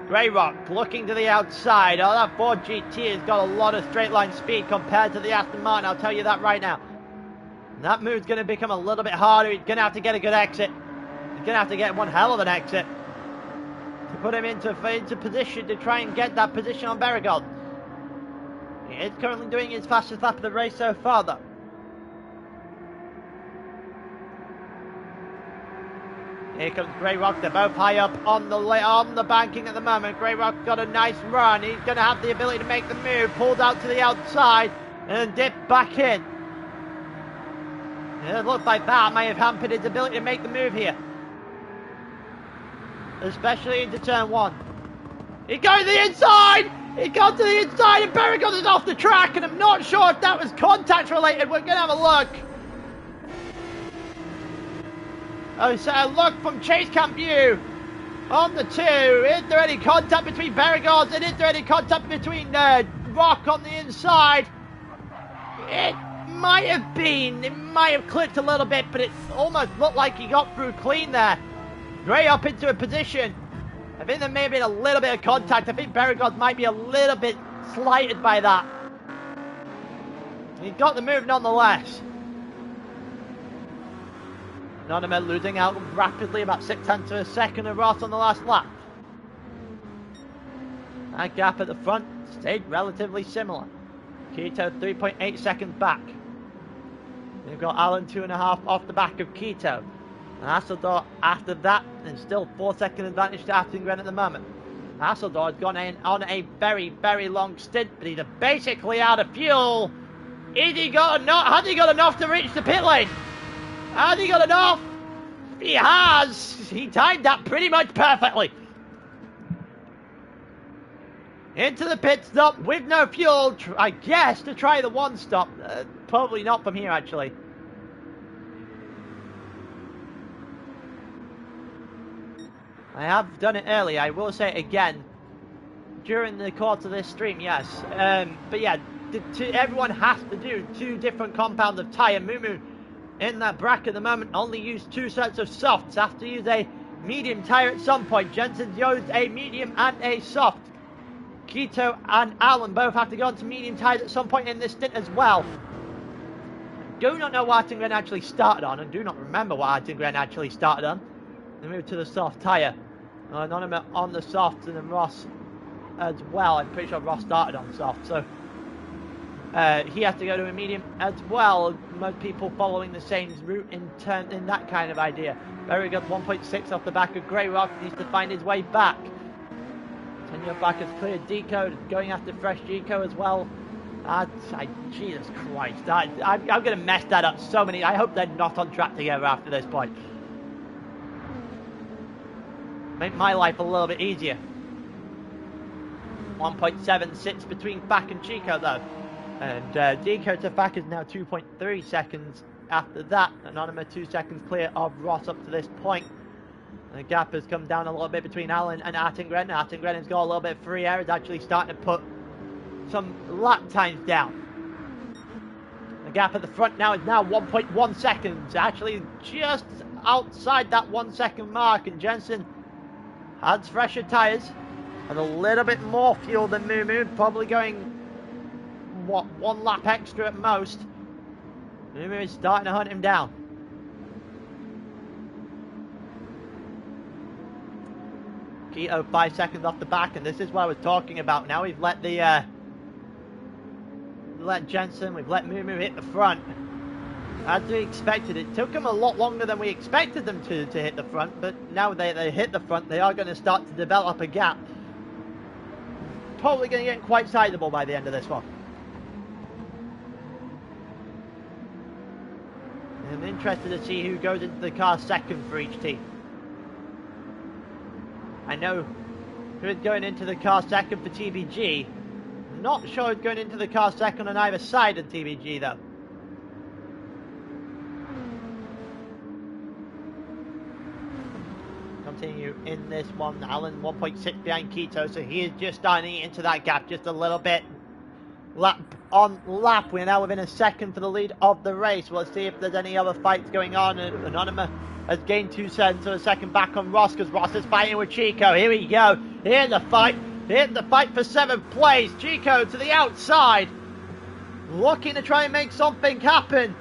Greyrock looking to the outside. Oh, that Ford GT has got a lot of straight line speed compared to the Aston Martin, I'll tell you that right now. And that move's going to become a little bit harder. He's going to have to get a good exit. He's going to have to get one hell of an exit to put him into position to try and get that position on Berrigot. He is currently doing his fastest lap of the race so far though. Here comes Greyrock. They're both high up on the banking at the moment. Greyrock's got a nice run. He's going to have the ability to make the move. Pulled out to the outside and dip back in. It looks like that may have hampered his ability to make the move here, especially into turn 1. He's going to the inside. He got to the inside and Berrigot is off the track, and I'm not sure if that was contact related. We're going to have a look. Oh, so a look from chase cam view on the 2. Is there any contact between Berrigot, and is there any contact between Rock on the inside? It might have been. It might have clicked a little bit, but it almost looked like he got through clean there. Gray up into a position. I think there may have been a little bit of contact. I think Berrigot might be a little bit slighted by that. He got the move nonetheless. Anonymous losing out rapidly, about 0.6 of a second of Ross on the last lap. That gap at the front stayed relatively similar. Keto 3.8 seconds back. We've got Alan 2.5 off the back of Keto. And Assador after that, and still 4-second advantage to Aston Gren at the moment. Assador has gone in on a very, very long stint, but he's basically out of fuel. Has he got enough to reach the pit lane? Has he got enough? He has. He timed that pretty much perfectly. Into the pit stop with no fuel, I guess, to try the one stop. Probably not from here, actually. I have done it earlier, I will say it again. During the course of this stream, yes. But yeah, everyone has to do 2 different compounds of tyre. Mumu in that bracket at the moment only used 2 sets of softs. Have to use a medium tyre at some point. Jensen's used a medium and a soft. Keto and Alan both have to go on to medium tyres at some point in this stint as well. Do not know what Artengren actually started on, and do not remember what Artengren actually started on. They moved to the soft tyre. Anonymous on the soft, and then Ross as well. I'm pretty sure Ross started on soft, so he has to go to a medium as well. Most people following the same route in that kind of idea. Very good, 1.6 off the back of Gr3, needs to find his way back. Tenure back has cleared Deco, going after fresh Deco as well. Jesus Christ, I'm going to mess that up so many. I hope they're not on track together after this point. Make my life a little bit easier. 1.7 sits between Fak and Chico though. And Deco to Fak is now 2.3 seconds after that. Anonymous 2 seconds clear of Ross up to this point. The gap has come down a little bit between Alan and Artengren. Artengren has got a little bit of free air. It's actually starting to put some lap times down. The gap at the front now is now 1.1 seconds. Actually just outside that 1 second mark. And Jensen has fresher tyres and a little bit more fuel than Mumu. Probably going, what, 1 lap extra at most. Mumu is starting to hunt him down. Keto 5 seconds off the back, and this is what I was talking about. Now we've let Jensen, we've let Mumu hit the front. As we expected, it took them a lot longer than we expected them to hit the front, but now they hit the front, they are going to start to develop a gap. Probably going to get quite sizable by the end of this one. I'm interested to see who goes into the car second for each team. I know who is going into the car second for TBG. Not sure who's going into the car second on either side of TBG though. Continue in this one. Alan 1.6 behind Keto, so he is just starting into that gap just a little bit. Lap on lap, we're now within a second for the lead of the race. We'll see if there's any other fights going on. Anonymous has gained 2 seconds, so a second back on Ross, because Ross is fighting with Chico. Here we go. Here's the fight. Here's the fight for 7th place. Chico to the outside, looking to try and make something happen.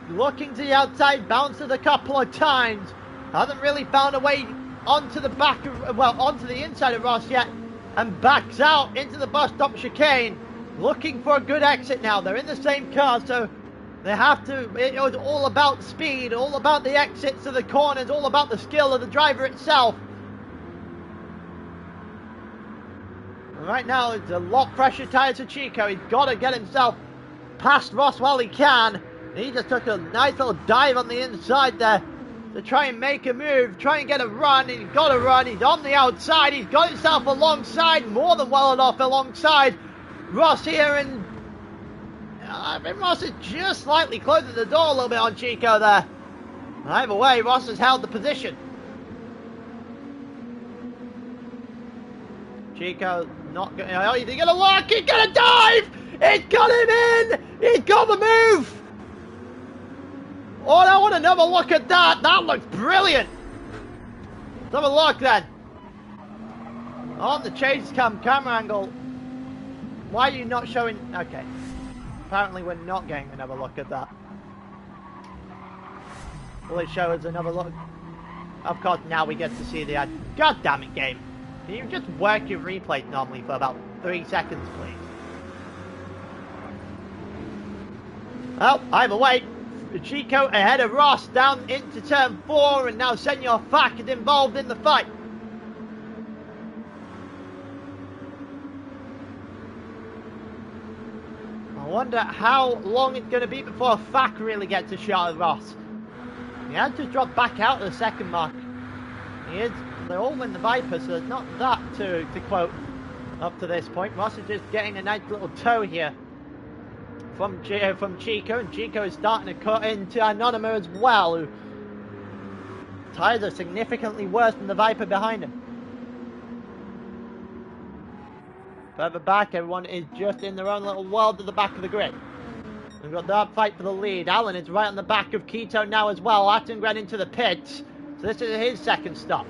Looking to the outside, bounces a couple of times. Hasn't really found a way onto the back of, well, onto the inside of Ross yet, and backs out into the bus stop chicane. Looking for a good exit now. They're in the same car, so they have to. It was all about speed, all about the exits of the corners, all about the skill of the driver itself. And right now, it's a lot fresher tyres for Chico. He's got to get himself past Ross while he can. He just took a nice little dive on the inside there to try and make a move, try and get a run. He's got a run. He's on the outside. He's got himself alongside, more than well enough alongside Ross here, and I think Ross is just slightly closing the door a little bit on Chico there. Either way, Ross has held the position. Chico not going. Oh, he's going to lock. He's going to dive. He's got him in. He's got the move. Oh, I want another look at that. That looks brilliant. Let's have a look then. On the chase cam camera angle. Why are you not showing? Okay. Apparently we're not getting another look at that. Will it show us another look? Of course, now we get to see the ad. God damn it, game. Can you just work your replay normally for about 3 seconds, please? Well, either way, Chico ahead of Ross down into turn 4, and now Senor Fak is involved in the fight. I wonder how long it's going to be before Fak really gets a shot at Ross. He had to drop back out at the second mark. They're all in the Viper, so there's not that to quote up to this point. Ross is just getting a nice little toe here from Chico, and Chico is starting to cut into Anonymous as well, who tyres are significantly worse than the Viper behind him. Further back, everyone is just in their own little world at the back of the grid. We've got that fight for the lead. Allen is right on the back of Keto now as well. Attengren into the pits. So this is his second stop.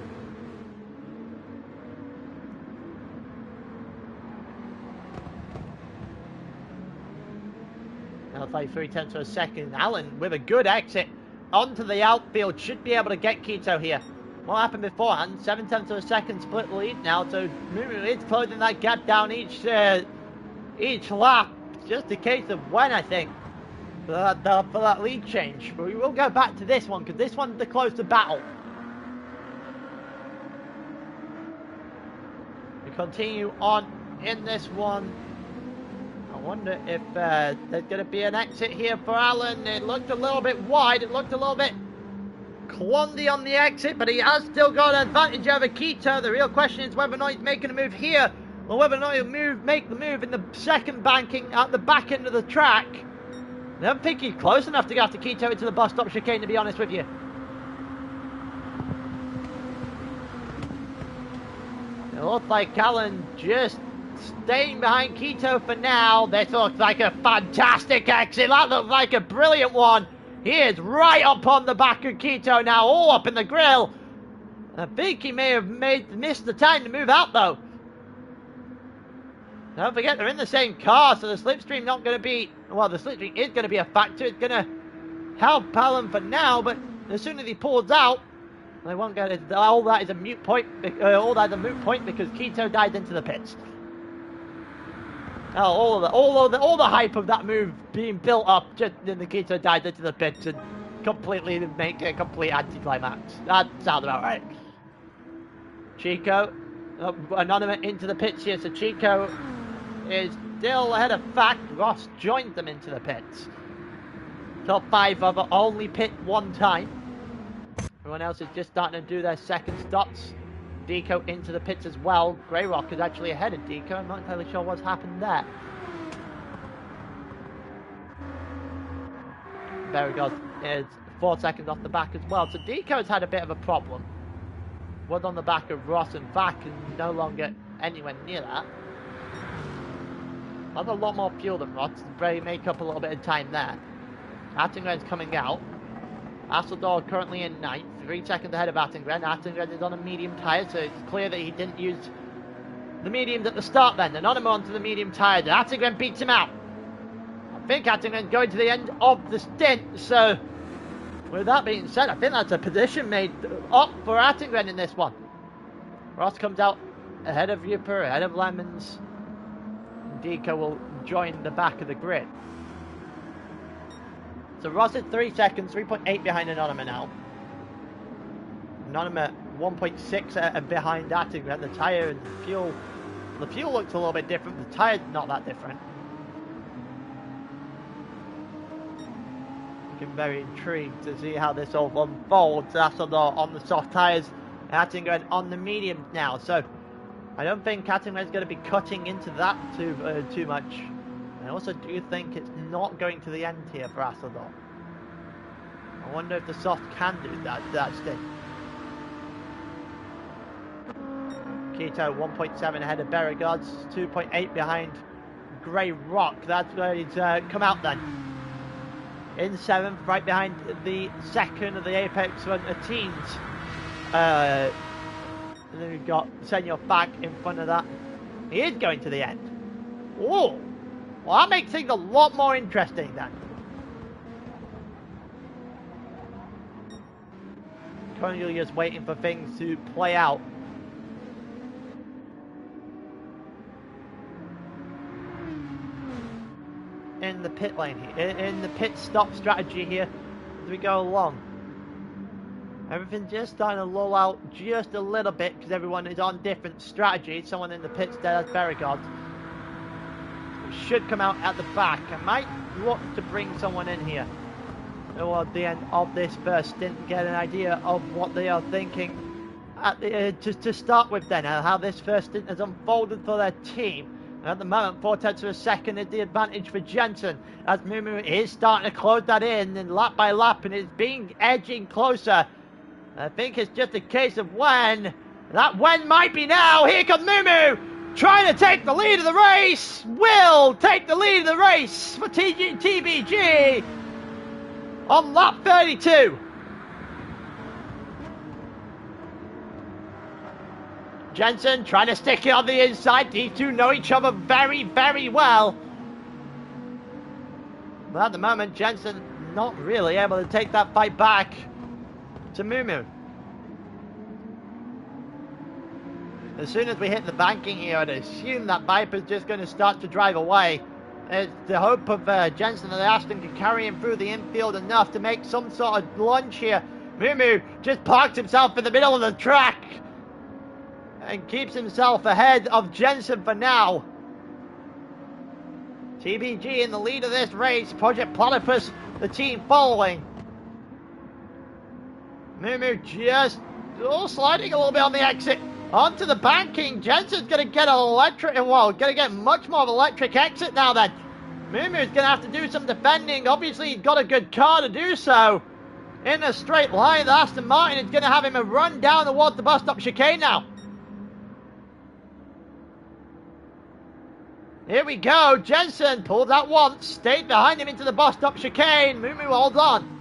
Now like 0.3 of a second. Allen with a good exit onto the outfield. Should be able to get Keto here. What happened beforehand? 0.7 of a second split lead now. So Mumu is closing that gap down each lap. Just a case of when, I think, for that lead change. But we will go back to this one, because this one's the closer battle. We continue on in this one. I wonder if there's going to be an exit here for Allen. It looked a little bit wide. It looked a little bit clunky on the exit, but he has still got an advantage over Keto. The real question is whether or not he's making a move here, or whether or not he'll make the move in the second banking at the back end of the track. I don't think he's close enough to go after Keto into the bus stop chicane, to be honest with you. It looks like Allen just staying behind Keto for now. This looks like a fantastic exit. That looks like a brilliant one. He is right up on the back of Keto now, all up in the grill. I think he may have missed the time to move out, though. Don't forget, they're in the same car, so the slipstream not going to be... Well, the slipstream is going to be a factor. It's going to help Allen for now, but as soon as he pulls out, they won't get it. All that is a moot point. All that is a moot point because Keto died into the pits. All the hype of that move being built up, just then the Keto died into the pits and completely make a complete anticlimax. That sounds about right. Chico, Anonymous into the pits here, so Chico is still ahead of Fact. Ross joined them into the pits. Top 5 of only pit one time. Everyone else is just starting to do their second stops. Deco into the pits as well. Greyrock is actually ahead of Deco. I'm not entirely sure what's happened there. Berigod is 4 seconds off the back as well. So Deco has had a bit of a problem. Was on the back of Ross and Vac and no longer anywhere near that. Has a lot more fuel than Ross to make up a little bit of time there. Attengren's coming out. Asseldor currently in 9th, 3 seconds ahead of Attengren. Attengren is on a medium tyre, so it's clear that he didn't use the mediums at the start then. Anonymous onto the medium tyre. Attengren beats him out. I think Attengren's going to the end of the stint, so with that being said, I think that's a position made up for Attengren in this one. Ross comes out ahead of Yupper, ahead of Lemons. Deco will join the back of the grid. So Ross is 3 seconds, 3.8 behind Anonymous now. Anonymous 1.6 behind Attengren. The tyre and the fuel looks a little bit different. The tyre's not that different. I'm very intrigued to see how this all unfolds. Asseldor on the soft tyres, Attengren on the mediums now. So I don't think Attengren's going to be cutting into that too much. I also do think it's not going to the end here for Asseldor. I wonder if the soft can do that stint. Keto 1.7 ahead of Berrigods, 2.8 behind Grey Rock. That's where he's come out then. In 7th, right behind the second of the Apex teams. And then we've got Senor back in front of that. He is going to the end. Oh! Well, that makes things a lot more interesting then. Currently just waiting for things to play out. In the pit lane here, in the pit stop strategy here as we go along. Everything's just starting to lull out just a little bit because everyone is on different strategies. Someone in the pits there, that's Berigod. Should come out at the back. I might look to bring someone in here toward the end of this first stint and get an idea of what they are thinking at the, to start with then, how this first stint has unfolded for their team. And at the moment, 0.4 of a second is the advantage for Jensen as Mumu is starting to close that in and lap by lap and is edging closer. I think it's just a case of when. That when might be now. Here comes Mumu. trying to take the lead of the race, will take the lead of the race for TBG on lap 32. Jensen trying to stick it on the inside. These two know each other very, very well. But at the moment, Jensen not really able to take that fight back to Mumu. As soon as we hit the banking here, I'd assume that Viper's just going to start to drive away. It's the hope of Jensen that Aston can carry him through the infield enough to make some sort of lunge here. Mumu just parks himself in the middle of the track and keeps himself ahead of Jensen for now. TBG in the lead of this race. Project Platypus, the team following. Mumu just sliding a little bit on the exit. Onto the banking. Jensen's going to get an electric, well, going to get much more of an electric exit now then. Mumu's going to have to do some defending. Obviously, he's got a good car to do so. In a straight line, the Aston Martin is going to have him a run down towards the bus stop chicane now. Here we go. Jensen pulled out once, stayed behind him into the bus stop chicane. Mumu holds on.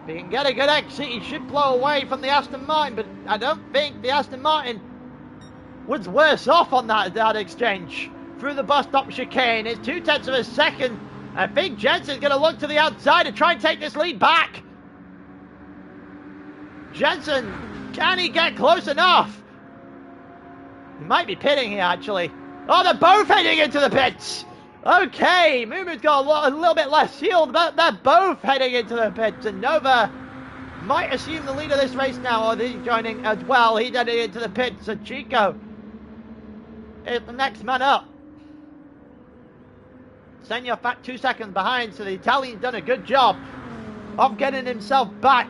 If he can get a good exit, he should blow away from the Aston Martin, but I don't think the Aston Martin was worse off on that exchange. Through the bus stop chicane, it's 0.2 of a second. I think Jensen's going to look to the outside and try and take this lead back. Jensen, can he get close enough? He might be pitting here, actually. Oh, they're both heading into the pits. Okay, Mumu's got a little bit less shield, but they're both heading into the pits. And Nova might assume the lead of this race now, or he's joining as well. He's heading into the pits. So Chico is the next man up. Senor Fat 2 seconds behind, so the Italian's done a good job of getting himself back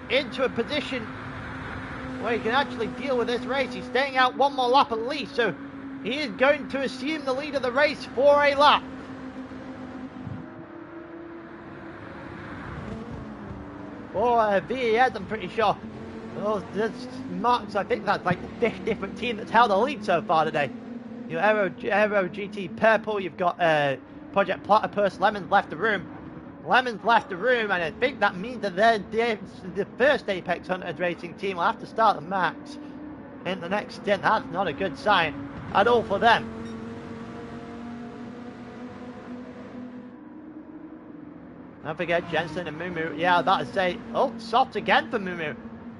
into a position where he can actually deal with this race. He's staying out one more lap at least, so he is going to assume the lead of the race for a lap. For VES, I'm pretty sure. Well, that's Marks, I think that's like the 5th different team that's held the lead so far today. You know, Aero GT Purple, you've got Project Platypus. Lemon's left the room. Lemon's left the room, and I think that means that the first Apex Hunters racing team will have to start the max in the next stint. That's not a good sign at all for them. Don't forget Jensen and Mumu. Yeah, that'd say, oh, soft again for Mumu.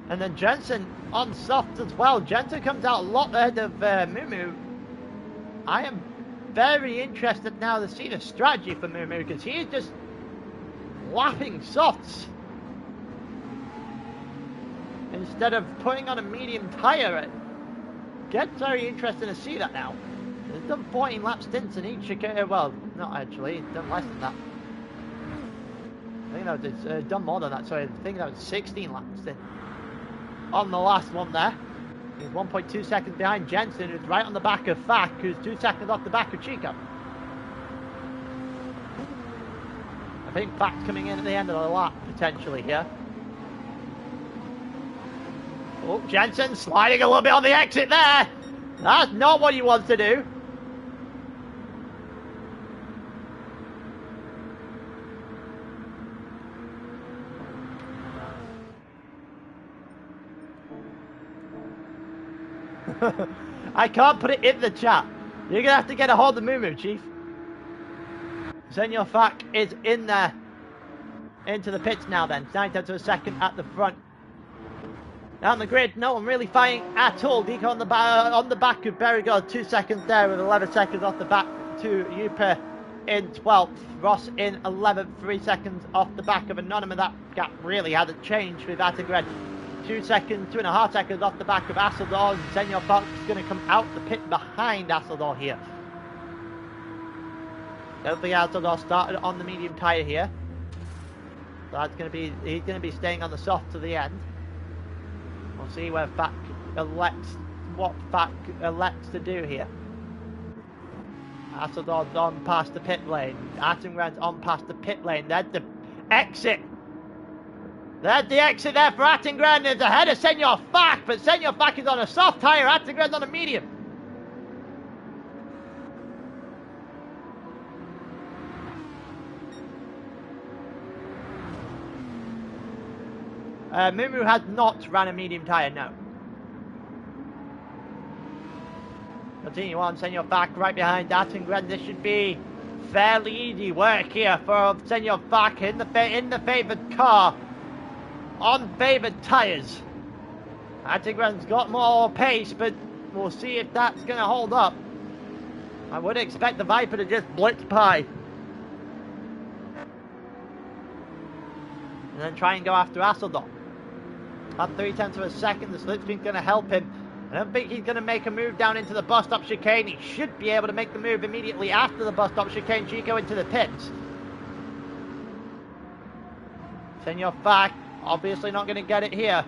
And then Jensen on soft as well. Jensen comes out a lot ahead of Mumu. I am very interested now to see the strategy for Mumu, because he is just lapping softs instead of putting on a medium tyre. It gets very interesting to see that now. He's done 14 lap stints in each, well, not actually, he's done less than that. I think that was, it's done more than that, sorry, I think that was 16 lap stint on the last one there. He's 1.2 seconds behind Jensen, who's right on the back of Fak, who's 2 seconds off the back of Chico. I think Fak's coming in at the end of the lap, potentially, here. Oh, Jensen sliding a little bit on the exit there. That's not what he wants to do. I can't put it in the chat. You're going to have to get a hold of Mumu, Chief. Senor Fak is in there. Into the pits now then. 9 to a second at the front. Down the grid, no one really fighting at all. Deco on the back of Berigod, 2 seconds there with 11 seconds off the back to Uper in 12th. Ross in 11th, 3 seconds off the back of Anonymous. That gap really hasn't changed with Attingred. 2 seconds, 2.5 seconds off the back of Asseldor. And Senor Fox is going to come out the pit behind Asseldor here. Don't think Asseldor started on the medium tyre here. So that's going to be, he's going to be staying on the soft to the end. We'll see where Fak elects, what Fak elects to do here. Asseldor's on past the pit lane. Attingred's on past the pit lane. There's the exit There's the exit there for Attengren. It's ahead of Senor Fak, but Senor Fak is on a soft tyre. Attengren's on a medium. Mumu has not ran a medium tyre, no. Continue on, Senor Fak right behind Attengren. This should be fairly easy work here for Senor Fak in the favoured car on favoured tyres. Attengren's got more pace, but we'll see if that's going to hold up. I would expect the Viper to just blitz by and then try and go after Hasselhoff. At 0.3 of a second, the slipstream's going to help him. I don't think he's going to make a move down into the bus stop chicane. He should be able to make the move immediately after the bus stop chicane. Chico into the pits. Senor Fak, obviously not going to get it here.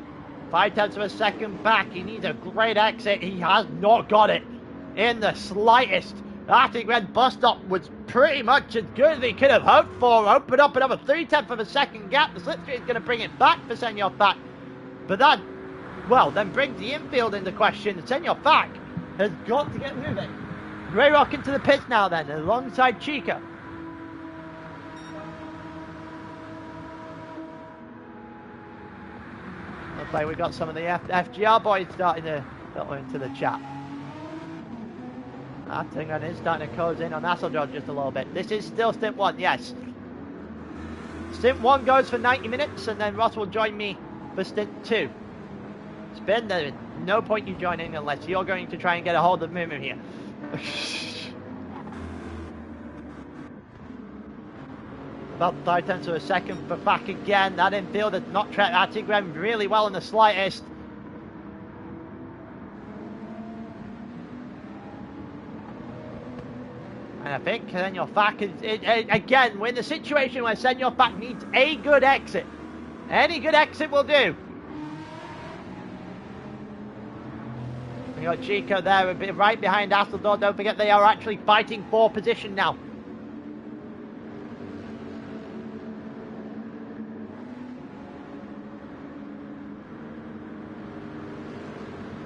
0.5 of a second back. He needs a great exit. He has not got it in the slightest. Attengren bus stop was pretty much as good as he could have hoped for. Open up another 0.3 of a second gap. The slipstream is going to bring it back for Senor Fak. But that, well, then brings the infield into question. Senor Fak has got to get moving. Grey Rock into the pits now then, alongside Chico. Looks like we've got some of the FGR boys starting to go into the chat. Attengren is starting to close in on Hasselhoff just a little bit. This is still Stint 1, yes. Stint 1 goes for 90 minutes, and then Ross will join me for Stint 2. Spin, there's no point you joining unless you're going to try and get a hold of Mumu here. About 0.5 of a second for Fak again. That infield has not tracked Attengren really well in the slightest. And I think Senor Fak is, again, we're in the situation where Senor Fak needs a good exit. Any good exit will do. We got Chico there, a bit right behind Hasselhoff. Don't forget they are actually fighting for position now.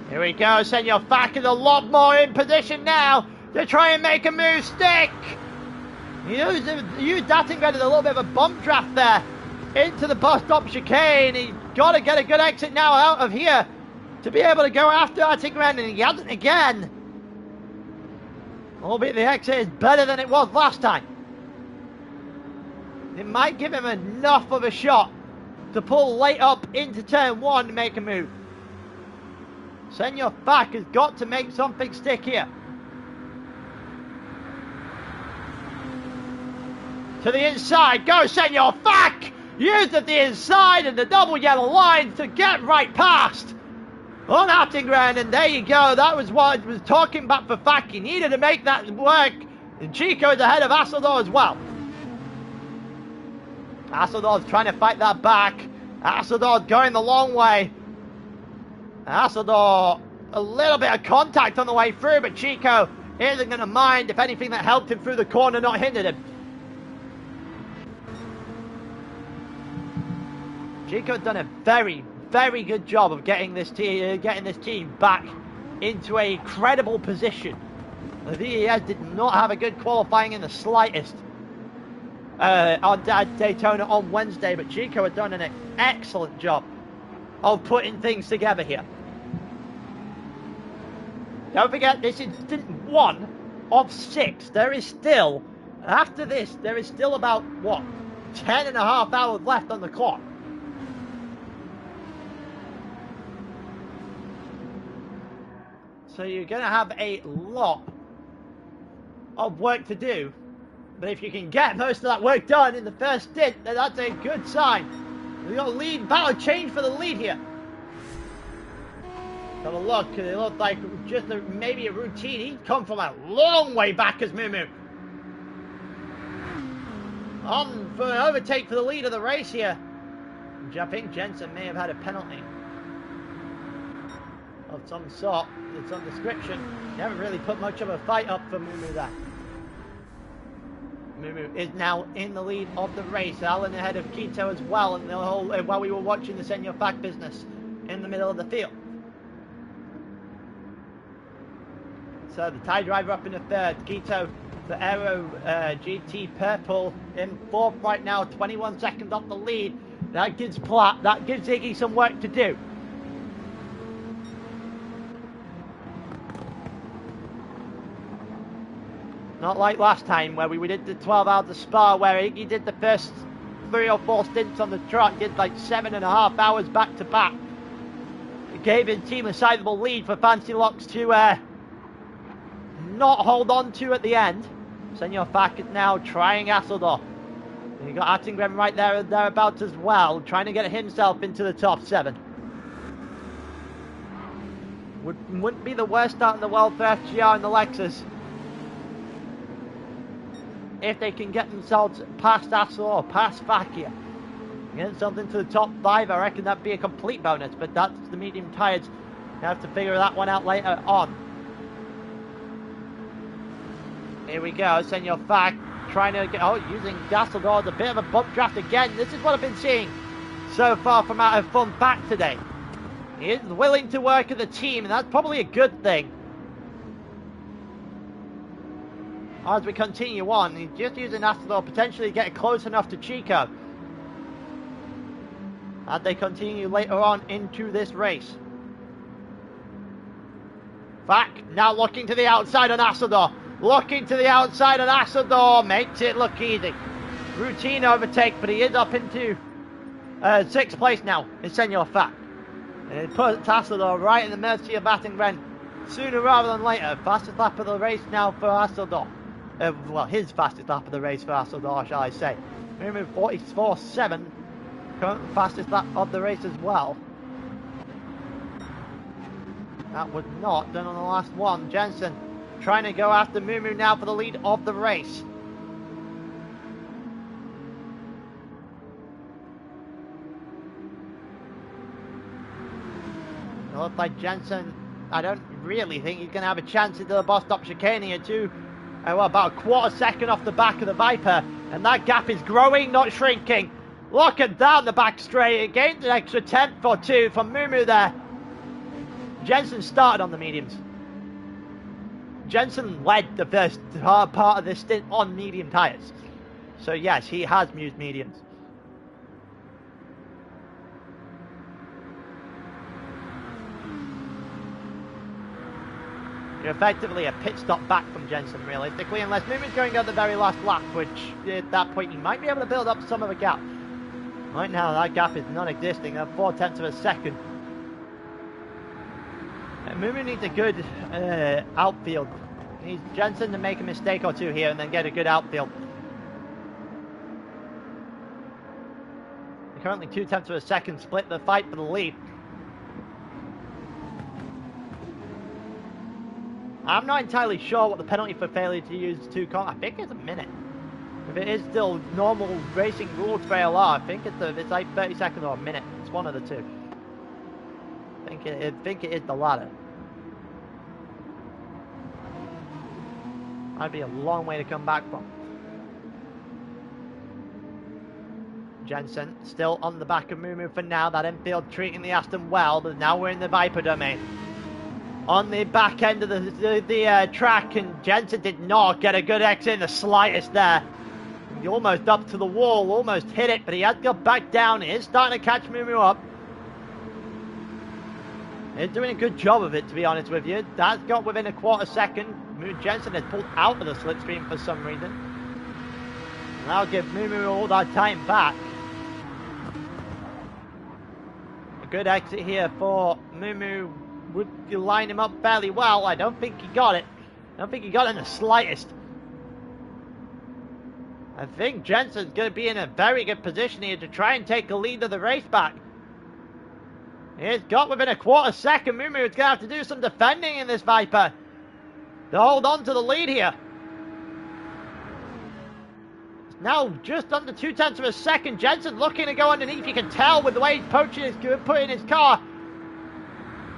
Here we go, Senor Fak is a lot more in position now to try and make a move stick. He used Attengren as a little bit of a bump draft there into the bus stop chicane. He's got to get a good exit now out of here to be able to go after Attengren, and he hasn't again. Albeit the exit is better than it was last time. It might give him enough of a shot to pull late up into turn 1 to make a move. Senor Fak has got to make something stick here. To the inside, go Senor Fak! Used at the inside and the double yellow lines to get right past on Attengren, and there you go. That was what I was talking about for Fak. He needed to make that work, and Chico is ahead of Hasselhoff as well. Hasselhoff's trying to fight that back. Hasselhoff going the long way. Hasselhoff, a little bit of contact on the way through, but Chico isn't going to mind. If anything, that helped him through the corner, not hindered him. Chico's done a very, very good job of getting this team back into a credible position. The VES did not have a good qualifying in the slightest on Daytona on Wednesday, but Chico has done an excellent job of putting things together here. Don't forget, this is Stint 1 of 6. There is still, after this, there is still about, what, 10.5 hours left on the clock. So you're going to have a lot of work to do. But if you can get most of that work done in the first stint, then that's a good sign. We've got a lead battle change for the lead here. Have a look. It looked like just maybe a routine. He's come from a long way back as Mumu. On for an overtake for the lead of the race here. I think Jensen may have had a penalty of some sort, of some description. He haven't really put much of a fight up for Mumu there. Mumu is now in the lead of the race. Alan ahead of Quito as well, and the whole while we were watching the Senor Fac business in the middle of the field. So the tie driver up in the third. Quito, the Aero GT purple in fourth right now, 21 seconds off the lead. That gives Iggy some work to do. Not like last time where we did the 12 hours of Spa, where Iggy did the first 3 or 4 stints on the track, did like 7.5 hours back to back. It gave his team a sizable lead for Fancy Locks to not hold on to at the end. Senor Fac is now trying Hasselhoff. And you got Attengren right thereabouts as well, trying to get himself into the top 7. Wouldn't be the worst start in the world for FGR and the Lexus if they can get themselves past Hasselhoff, past Fac here. Get something to the top 5, I reckon that'd be a complete bonus, but that's the medium tyres. You have to figure that one out later on. Here we go, Senor Fac trying to get, using Gasseldor as a bit of a bump draft again. This is what I've been seeing so far from out of Fun Fac today. He is willing to work as a team, and that's probably a good thing. As we continue on, he's just using Gasseldor potentially to get close enough to Chico as they continue later on into this race. Fac now looking to the outside on Gasseldor. Looking to the outside on Hasselhoff, makes it look easy. Routine overtake, but he is up into 6th place now in Senor Fac. And it puts Hasselhoff right in the mercy of Attengren sooner rather than later. Fastest lap of the race now for Hasselhoff. Well, his fastest lap of the race for Hasselhoff, shall I say. We move 44.7. Current fastest lap of the race as well. That was not done on the last one. Jensen trying to go after Mumu now for the lead of the race. It looks like Jensen, I don't really think he's going to have a chance into the bus stop chicane here too. About a quarter second off the back of the Viper, and that gap is growing, not shrinking. Looking down the back straight, it gains an extra 10th or 2 from Mumu there. Jensen started on the mediums. Jensen led the first hard part of this stint on medium tyres. So yes, he has used mediums. You're effectively a pit stop back from Jensen realistically, unless Mumu's going at the very last lap, which at that point you might be able to build up some of a gap. Right now that gap is non-existing at 0.4 of a second. Mumu needs a good outfield. He needs Jensen to make a mistake or 2 here and then get a good outfield. Currently 0.2 of a second split the fight for the lead. I'm not entirely sure what the penalty for failure to use 2 corner. I think it's a minute. If it is still normal racing rules for ALR, I think it's like 30 seconds or a minute. It's one of the 2. I think it is the latter. That'd be a long way to come back from. Jensen still on the back of Mumu for now. That infield treating the Aston well, but now we're in the Viper domain. On the back end of the track, and Jensen did not get a good exit in the slightest there. He almost up to the wall, almost hit it, but he has got back down. He is starting to catch Mumu up. He's doing a good job of it, to be honest with you. That's got within a quarter second. Jensen has pulled out of the slipstream for some reason. And that'll give Mumu all that time back. A good exit here for Mumu. Would you line him up fairly well? I don't think he got it. I don't think he got it in the slightest. I think Jensen's going to be in a very good position here to try and take the lead of the race back. He's got within a quarter second. Mumu is going to have to do some defending in this Viper to hold on to the lead here. It's now just under 0.2 of a second. Jensen looking to go underneath. You can tell with the way he's putting his car.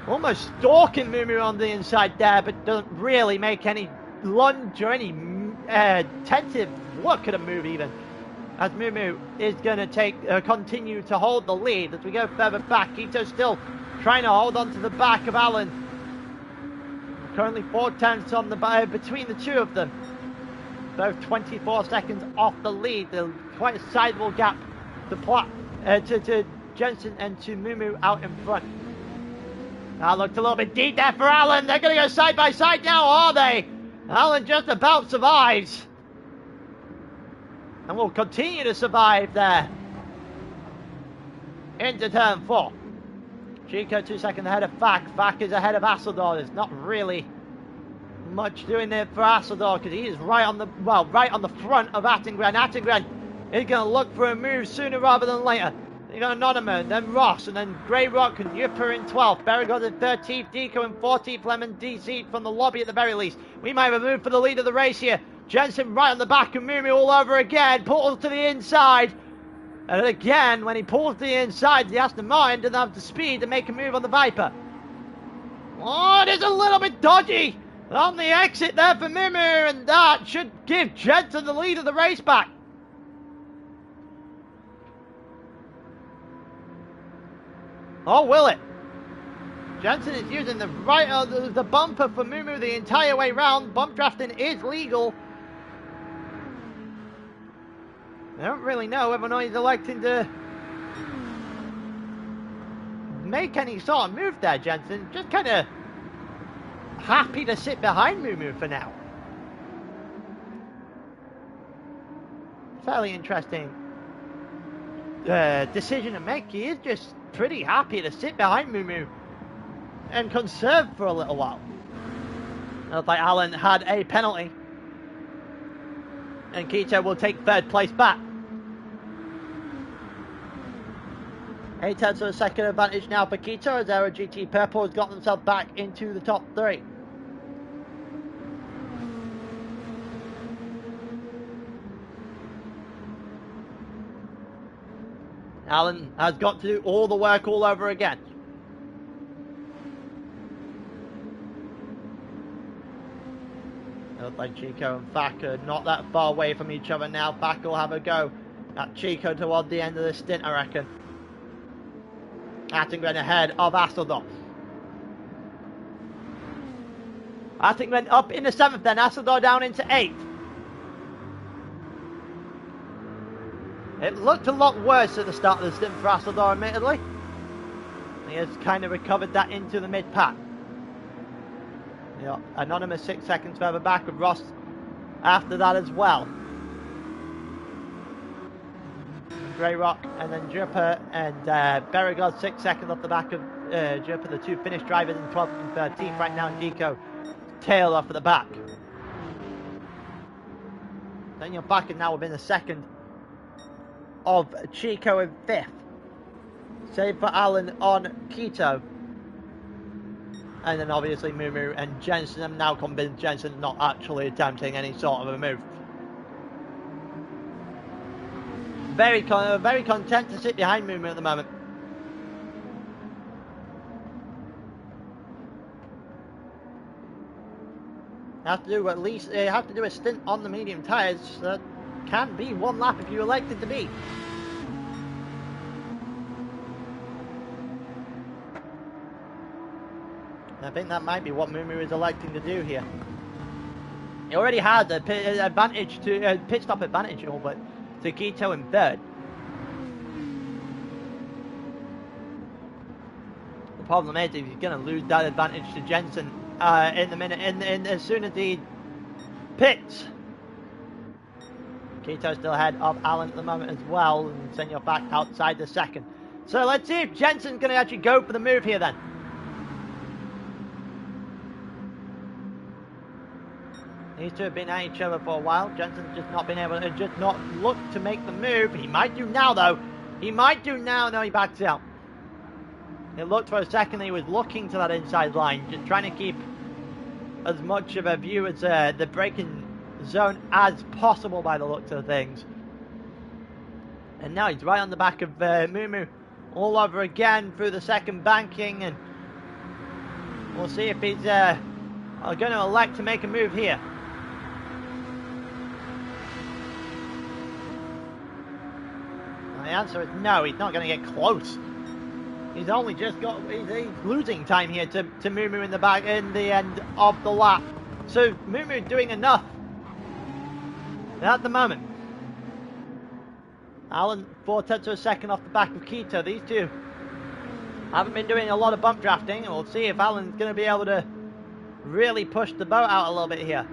Almost stalking Mumu on the inside there, but doesn't really make any lunge or any tentative look at a move even. As Mumu is going to continue to hold the lead as we go further back. Quito still trying to hold on to the back of Alan. Currently 4 tenths on the between the two of them. Both 24 seconds off the lead. Quite a sizable gap to Jensen and to Mumu out in front. That looked a little bit deep there for Alan. They're going to go side by side now, are they? Alan just about survives. And will continue to survive there. Into turn 4. Chico 2 seconds ahead of Fak. Fak is ahead of Asador. There's not really much doing there for Asador because he is right on the front of Attengren. Attengren is going to look for a move sooner rather than later. You got Anonymous, then Ross, and then Grey Rock and Yupper in 12th. Berrigot in 13th, Deco in 14th, Lemon DC'd from the lobby at the very least. We might have a move for the lead of the race here. Jensen right on the back of Mumu all over again, pulls to the inside. And again, when he pulls to the inside, the Aston Martin doesn't have the speed to make a move on the Viper. Oh, it is a little bit dodgy on the exit there for Mumu, and that should give Jensen the lead of the race back. Oh, will it? Jensen is using the the bumper for Mumu the entire way round. Bump drafting is legal. I don't really know whether or not he's electing to make any sort of move there, Jensen. Just kind of happy to sit behind Mumu for now. Fairly interesting decision to make. He is just pretty happy to sit behind Mumu and conserve for a little while. Looks like Alan had a penalty. And Quito will take 3rd place back. 8 tenths of a second advantage now for Quito as Aero GT Purple has got themselves back into the top 3. Alan has got to do all the work all over again. Looks like Chico and Fak are not that far away from each other now. Fak will have a go at Chico toward the end of the stint, I reckon. Attengren ahead of Asador. Attengren up in the 7th then. Asador down into 8th. It looked a lot worse at the start of the stint for Asador, admittedly. He has kind of recovered that into the mid-pack. Yeah, Anonymous 6 seconds further back with Ross after that as well. Grey Rock and then Jupper and Berrigot 6 seconds off the back of Jupper, the two Finnish drivers in 12th and 13th right now. Deco tail off at the back. Then you're back and now within a second of Chico in 5th. Save for Alan on Quito. And then obviously Mumu and Jensen. I'm now convinced Jensen not actually attempting any sort of a move. Very content to sit behind Mumu at the moment. Have to do a stint on the medium tyres. That can be 1 lap if you elect it to be. I think that might be what Mumu is electing to do here. He already had a pit stop advantage over to Quito in 3rd. The problem is he's going to lose that advantage to Jensen in the minute, as soon as he pits. Quito still ahead of Alan at the moment as well, and send you back outside the 2nd. So let's see if Jensen's going to actually go for the move here then. These two have been at each other for a while. Jensen's just not been able to, just not look to make the move. He might do now though. He might do now. No, he backs out. It looked for a second he was looking to that inside line, just trying to keep as much of a view as the braking zone as possible by the looks of things. And now he's right on the back of Mumu all over again through the 2nd banking, and we'll see if he's going to elect to make a move here. answer is no, he's not going to get close. He's only just got, he's losing time here to Mumu in the back in the end of the lap. So Mumu doing enough at the moment. Alan 4/10 of a second off the back of Keto. These two haven't been doing a lot of bump drafting, and we'll see if Alan's going to be able to really push the boat out a little bit here.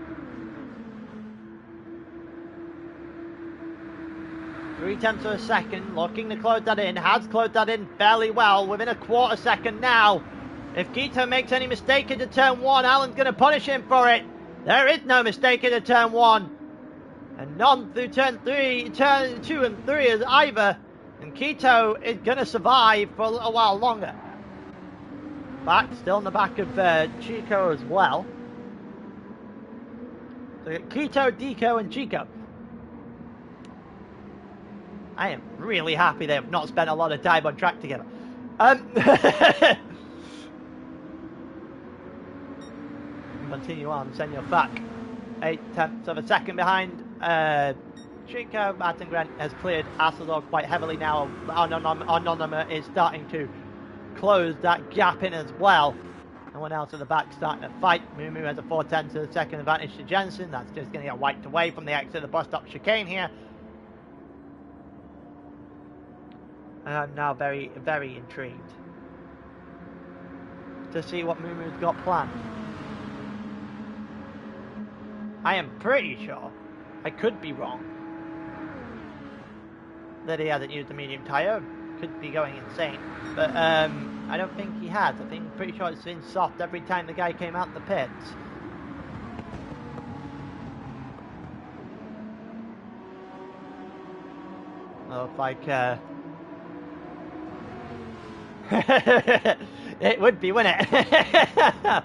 3/10 of a second, looking to close that in, has closed that in fairly well, within a quarter second now. If Keto makes any mistake into turn 1, Alan's going to punish him for it. There is no mistake into turn 1. And none through turn 2 and 3 is either. And Keto is going to survive for a little while longer. Still in the back of Chico as well. So Keto, Deco and Chico. I am really happy they have not spent a lot of time on track together. Continue on, send your back. 8/10 of a second behind Chico. Martin Grant has cleared Assador quite heavily now. Anonymous is starting to close that gap in as well. No one else at the back starting to fight. Mumu has a 4/10 of a second advantage to Jensen. That's just going to get wiped away from the exit of the bus stop chicane here. And I'm now very, very intrigued to see what Mumu's got planned. I am pretty sure, I could be wrong, that he hasn't used the medium tyre. Could be going insane, but I don't think he has. I think pretty sure it's been soft every time the guy came out the pits. Looks like it would be, wouldn't it?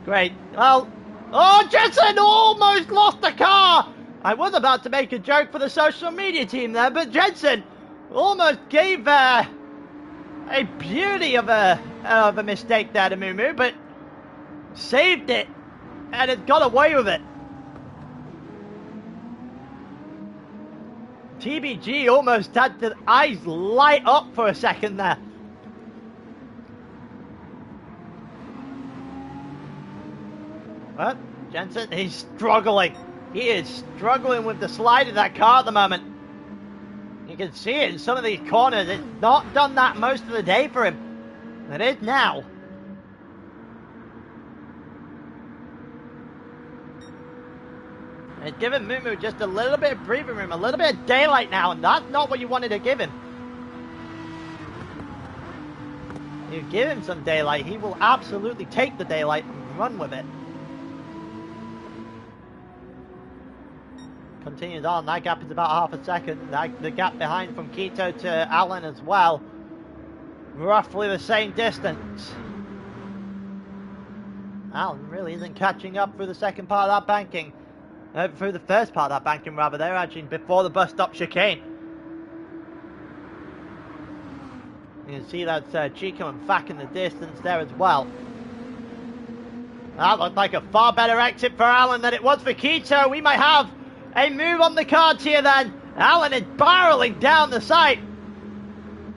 Great. Well, oh, Jensen almost lost the car. I was about to make a joke for the social media team there, but Jensen almost gave a beauty of a mistake there to Mumu, but saved it and has got away with it. TBG almost had the eyes light up for a second there. But Jensen, he's struggling. He is struggling with the slide of that car at the moment. You can see it in some of these corners. It's not done that most of the day for him. It is now. It's given Mumu just a little bit of breathing room, a little bit of daylight now, and that's not what you wanted to give him. You give him some daylight, he will absolutely take the daylight and run with it. Continues on, that gap is about half a second. The gap behind from Keto to Allen as well. Roughly the same distance. Allen really isn't catching up through the second part of that banking. Through the first part of that banking, rather. They're actually before the bus stop chicane. You can see that's Chico and Fak in the distance there as well. That looked like a far better exit for Allen than it was for Keto. We might have a move on the cards here then. Allen is barreling down the side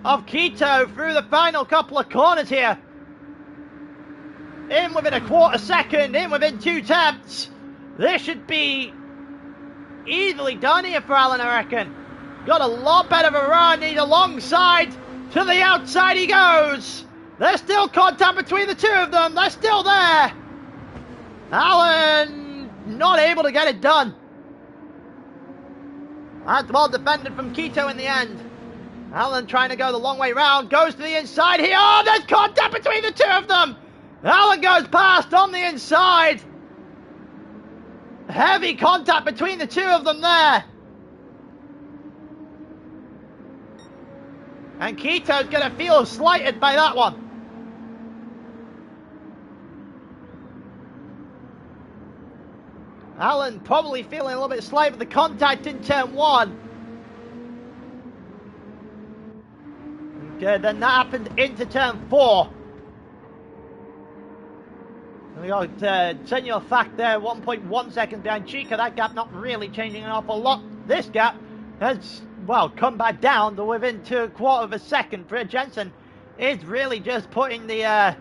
of Keto through the final couple of corners here. In within a quarter second, in within 2/10. This should be easily done here for Allen, I reckon. Got a lot better of a run. He's alongside. To the outside he goes. There's still contact between the two of them. They're still there. Allen not able to get it done. That's well defended from Keto in the end. Allen trying to go the long way round. Goes to the inside here. Oh, there's contact between the two of them. Allen goes past on the inside. Heavy contact between the two of them there. And Keto's going to feel slighted by that one. Allen probably feeling a little bit slighted with the contact in turn 1. Okay, then that happened into turn 4. We got Senor Fak there, 1.1 seconds behind Chica. That gap not really changing an awful lot. This gap has well, come back down to within 2/4 of a second for Jensen. Is really just putting the,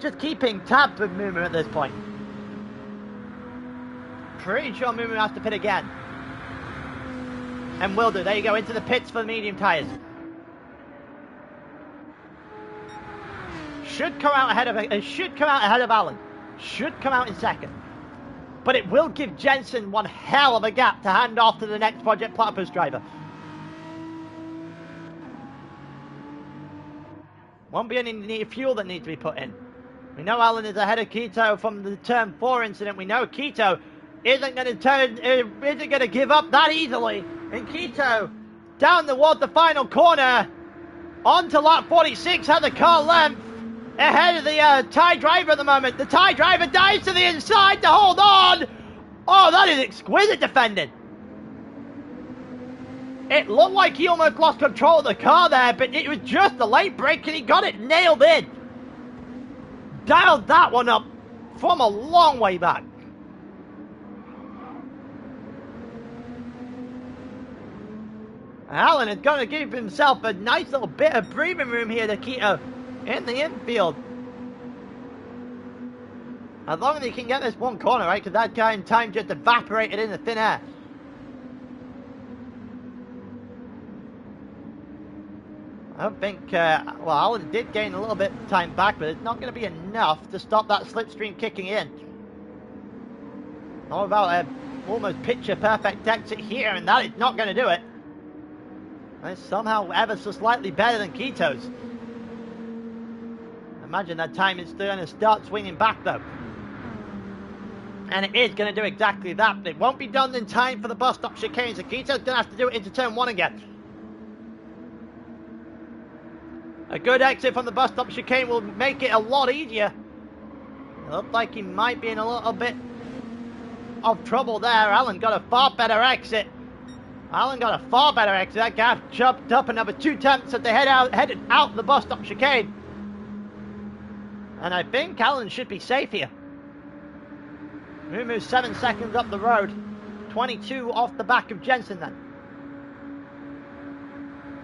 just keeping tabs with Mumu at this point. Pretty sure Mumu has to pit again. And will do. There you go, into the pits for the medium tyres. Should come out ahead of Alan. Should come out in second. But it will give Jensen one hell of a gap to hand off to the next Project Platypus driver. Won't be any fuel that needs to be put in. We know Alan is ahead of Keto from the turn 4 incident. We know Keto isn't going to give up that easily. And Keto down toward the final corner onto lap 46 had the car length ahead of the Thai driver at the moment. The Thai driver dives to the inside to hold on. Oh, that is exquisite defending. It looked like he almost lost control of the car there, but it was just the late brake and he got it nailed in. Dialed that one up from a long way back. Alan is going to give himself a nice little bit of breathing room here to Keto in the infield. As long as he can get this one corner right, because that guy in time just evaporated in the thin air. I don't think, well, Alan did gain a little bit of time back, but it's not going to be enough to stop that slipstream kicking in. How about a almost picture perfect exit here, and that is not going to do it. And it's somehow ever so slightly better than Keto's. Imagine that time is going to start swinging back though. And it is going to do exactly that, but it won't be done in time for the bus stop chicane, so Keto's going to have to do it into turn 1 again. A good exit from the bus stop chicane will make it a lot easier. It looked like he might be in a little bit of trouble there. Alan got a far better exit. That gap jumped up another 2 tenths as they headed out the bus stop chicane. And I think Alan should be safe here. Mumu's 7 seconds up the road. 22 off the back of Jensen then.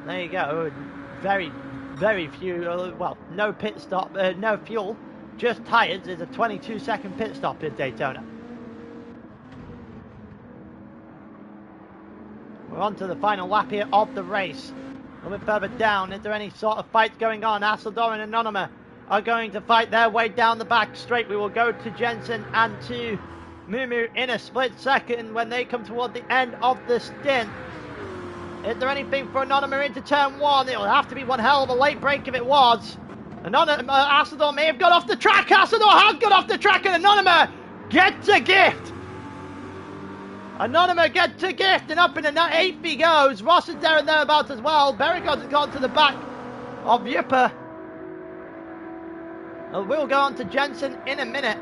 There you go. Very few, well, no pit stop, no fuel, just tyres. There's a 22-second pit stop in Daytona. We're on to the final lap here of the race. A little bit further down, is there any sort of fights going on? Asador and Anonyma are going to fight their way down the back straight. We will go to Jensen and to Mumu in a split second when they come toward the end of the stint. Is there anything for Anonyma into turn 1? It will have to be one hell of a late break if it was. Asador may have got off the track. Asador has got off the track, and Anonyma gets a gift. Anonyma gets a gift, and up in the 8th he goes. Ross is there and thereabouts as well. Berigod has gone to the back of Yupper. We'll go on to Jensen in a minute.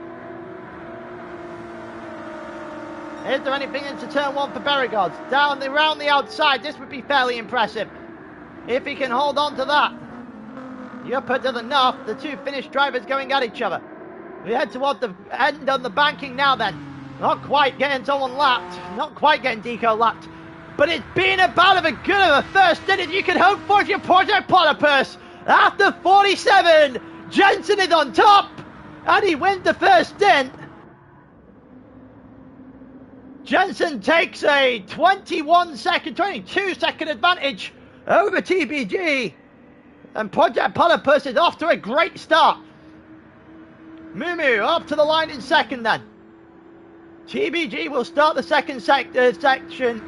Is there anything into turn 1 for Berigod? Around the outside, this would be fairly impressive. If he can hold on to that. Yupper does enough. The two Finnish drivers going at each other. We head toward the end on the banking now then. Not quite getting someone lapped. Not quite getting Deco lapped. But it's been about as good of a first stint as you can hope for if you're Project Platypus. After 47, Jensen is on top. And he wins the first stint. Jensen takes a 22 second advantage over TBG. And Project Platypus is off to a great start. Mumu up to the line in second then. TBG will start the second section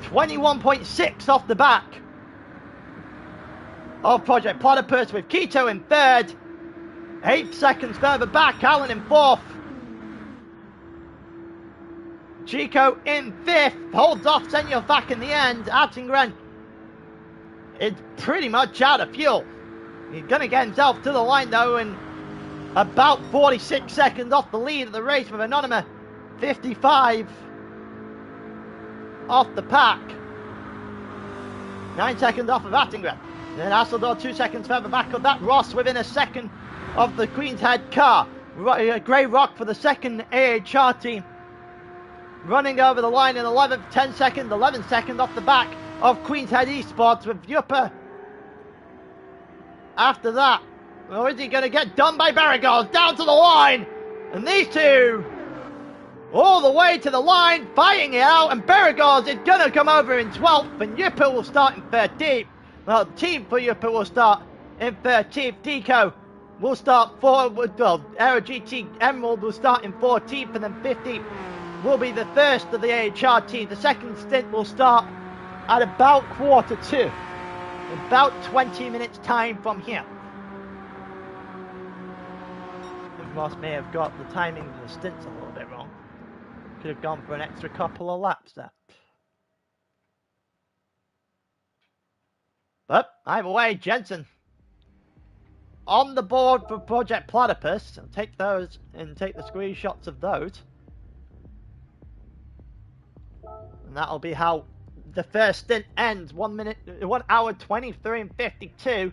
21.6 off the back of Project Platypus, with Keto in third. 8 seconds further back, Alan in fourth. Chico in 5th, holds off Senor back in the end. Attengren is pretty much out of fuel. He's going to get himself to the line though, and about 46 seconds off the lead of the race, with Anonyma 55 off the pack. 9 seconds off of Attengren. Then Asador 2 seconds further back of that. Ross within a second of the Queen's Head car. Grey Rock for the second AHR team. Running over the line in 11th, 10 seconds, 11 seconds off the back of Queenshead eSports with Yupper. After that, or is he going to get done by Barragos? Down to the line, and these two all the way to the line, fighting it out, and Barragos is going to come over in 12th, and Yupper will start in 13th. Well, team for Yupper will start in 13th. Deco will start well, Aero GT Emerald will start in 14th, and then 15th will be the first of the AHR team. The second stint will start at about quarter to. About 20 minutes time from here. Ross may have got the timing of the stints a little bit wrong. Could have gone for an extra couple of laps there. But either way, Jensen on the board for Project Platypus. I'll take those and take the screenshots of those. And that'll be how the first stint ends. 1 hour 23 and 52.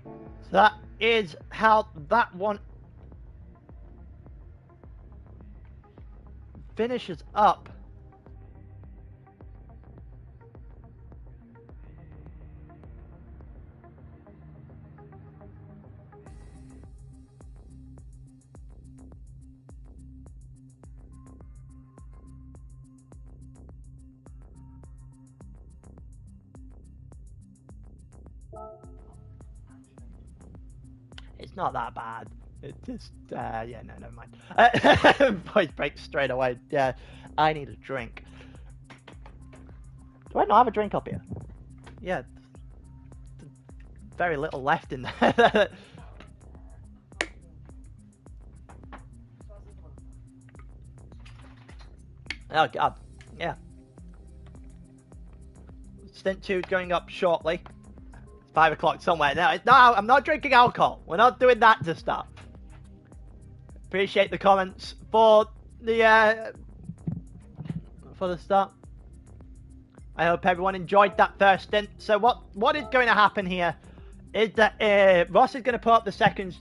So that is how that one finishes up. It's not that bad. It just, yeah, no, never mind. Voice breaks straight away. Yeah, I need a drink. Do I not have a drink up here? Yeah. Very little left in there. Oh, God. Yeah. Stint 2 is going up shortly. 5 o'clock somewhere. No, I'm not drinking alcohol. We're not doing that to start. Appreciate the comments for the start. I hope everyone enjoyed that first stint. So what is going to happen here is that Ross is going to put up the second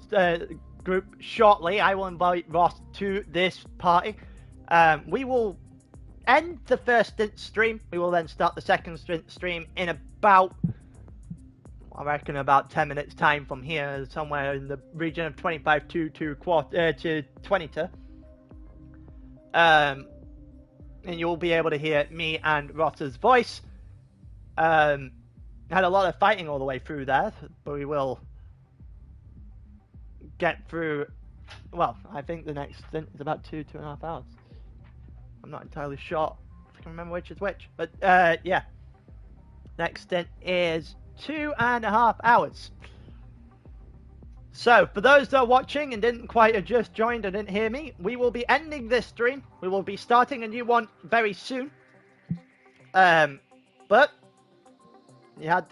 group shortly. I will invite Ross to this party. We will end the first stint stream. We will then start the second stint stream in about, I reckon, about 10 minutes time from here, somewhere in the region of 25 to 22. And you'll be able to hear me and Ross's voice. Had a lot of fighting all the way through there, but we will get through. Well, I think the next stint is about 2.5 hours. I'm not entirely sure. I can remember which is which, but yeah. Next stint is 2.5 hours. So, for those that are watching and didn't quite have just joined and didn't hear me, we will be ending this stream. We will be starting a new one very soon. But you had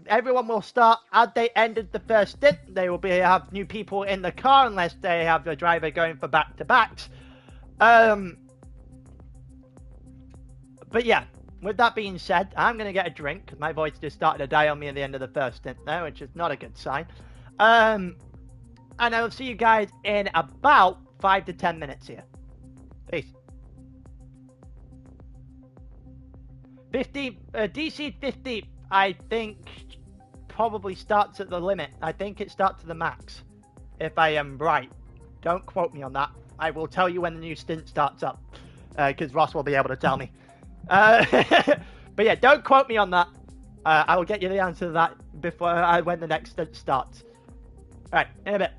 everyone will start as they ended the first stint. They will have new people in the car unless they have the driver going for back-to-backs. But yeah. With that being said, I'm going to get a drink, because my voice just started to die on me at the end of the first stint there, which is not a good sign. And I will see you guys in about 5 to 10 minutes here. Peace. DC 50, I think, probably starts at the limit. I think it starts at the max, if I am right. Don't quote me on that. I will tell you when the new stint starts up, because Ross will be able to tell me. But yeah, don't quote me on that. I will get you the answer to that before when the next stint starts. Alright, in a bit.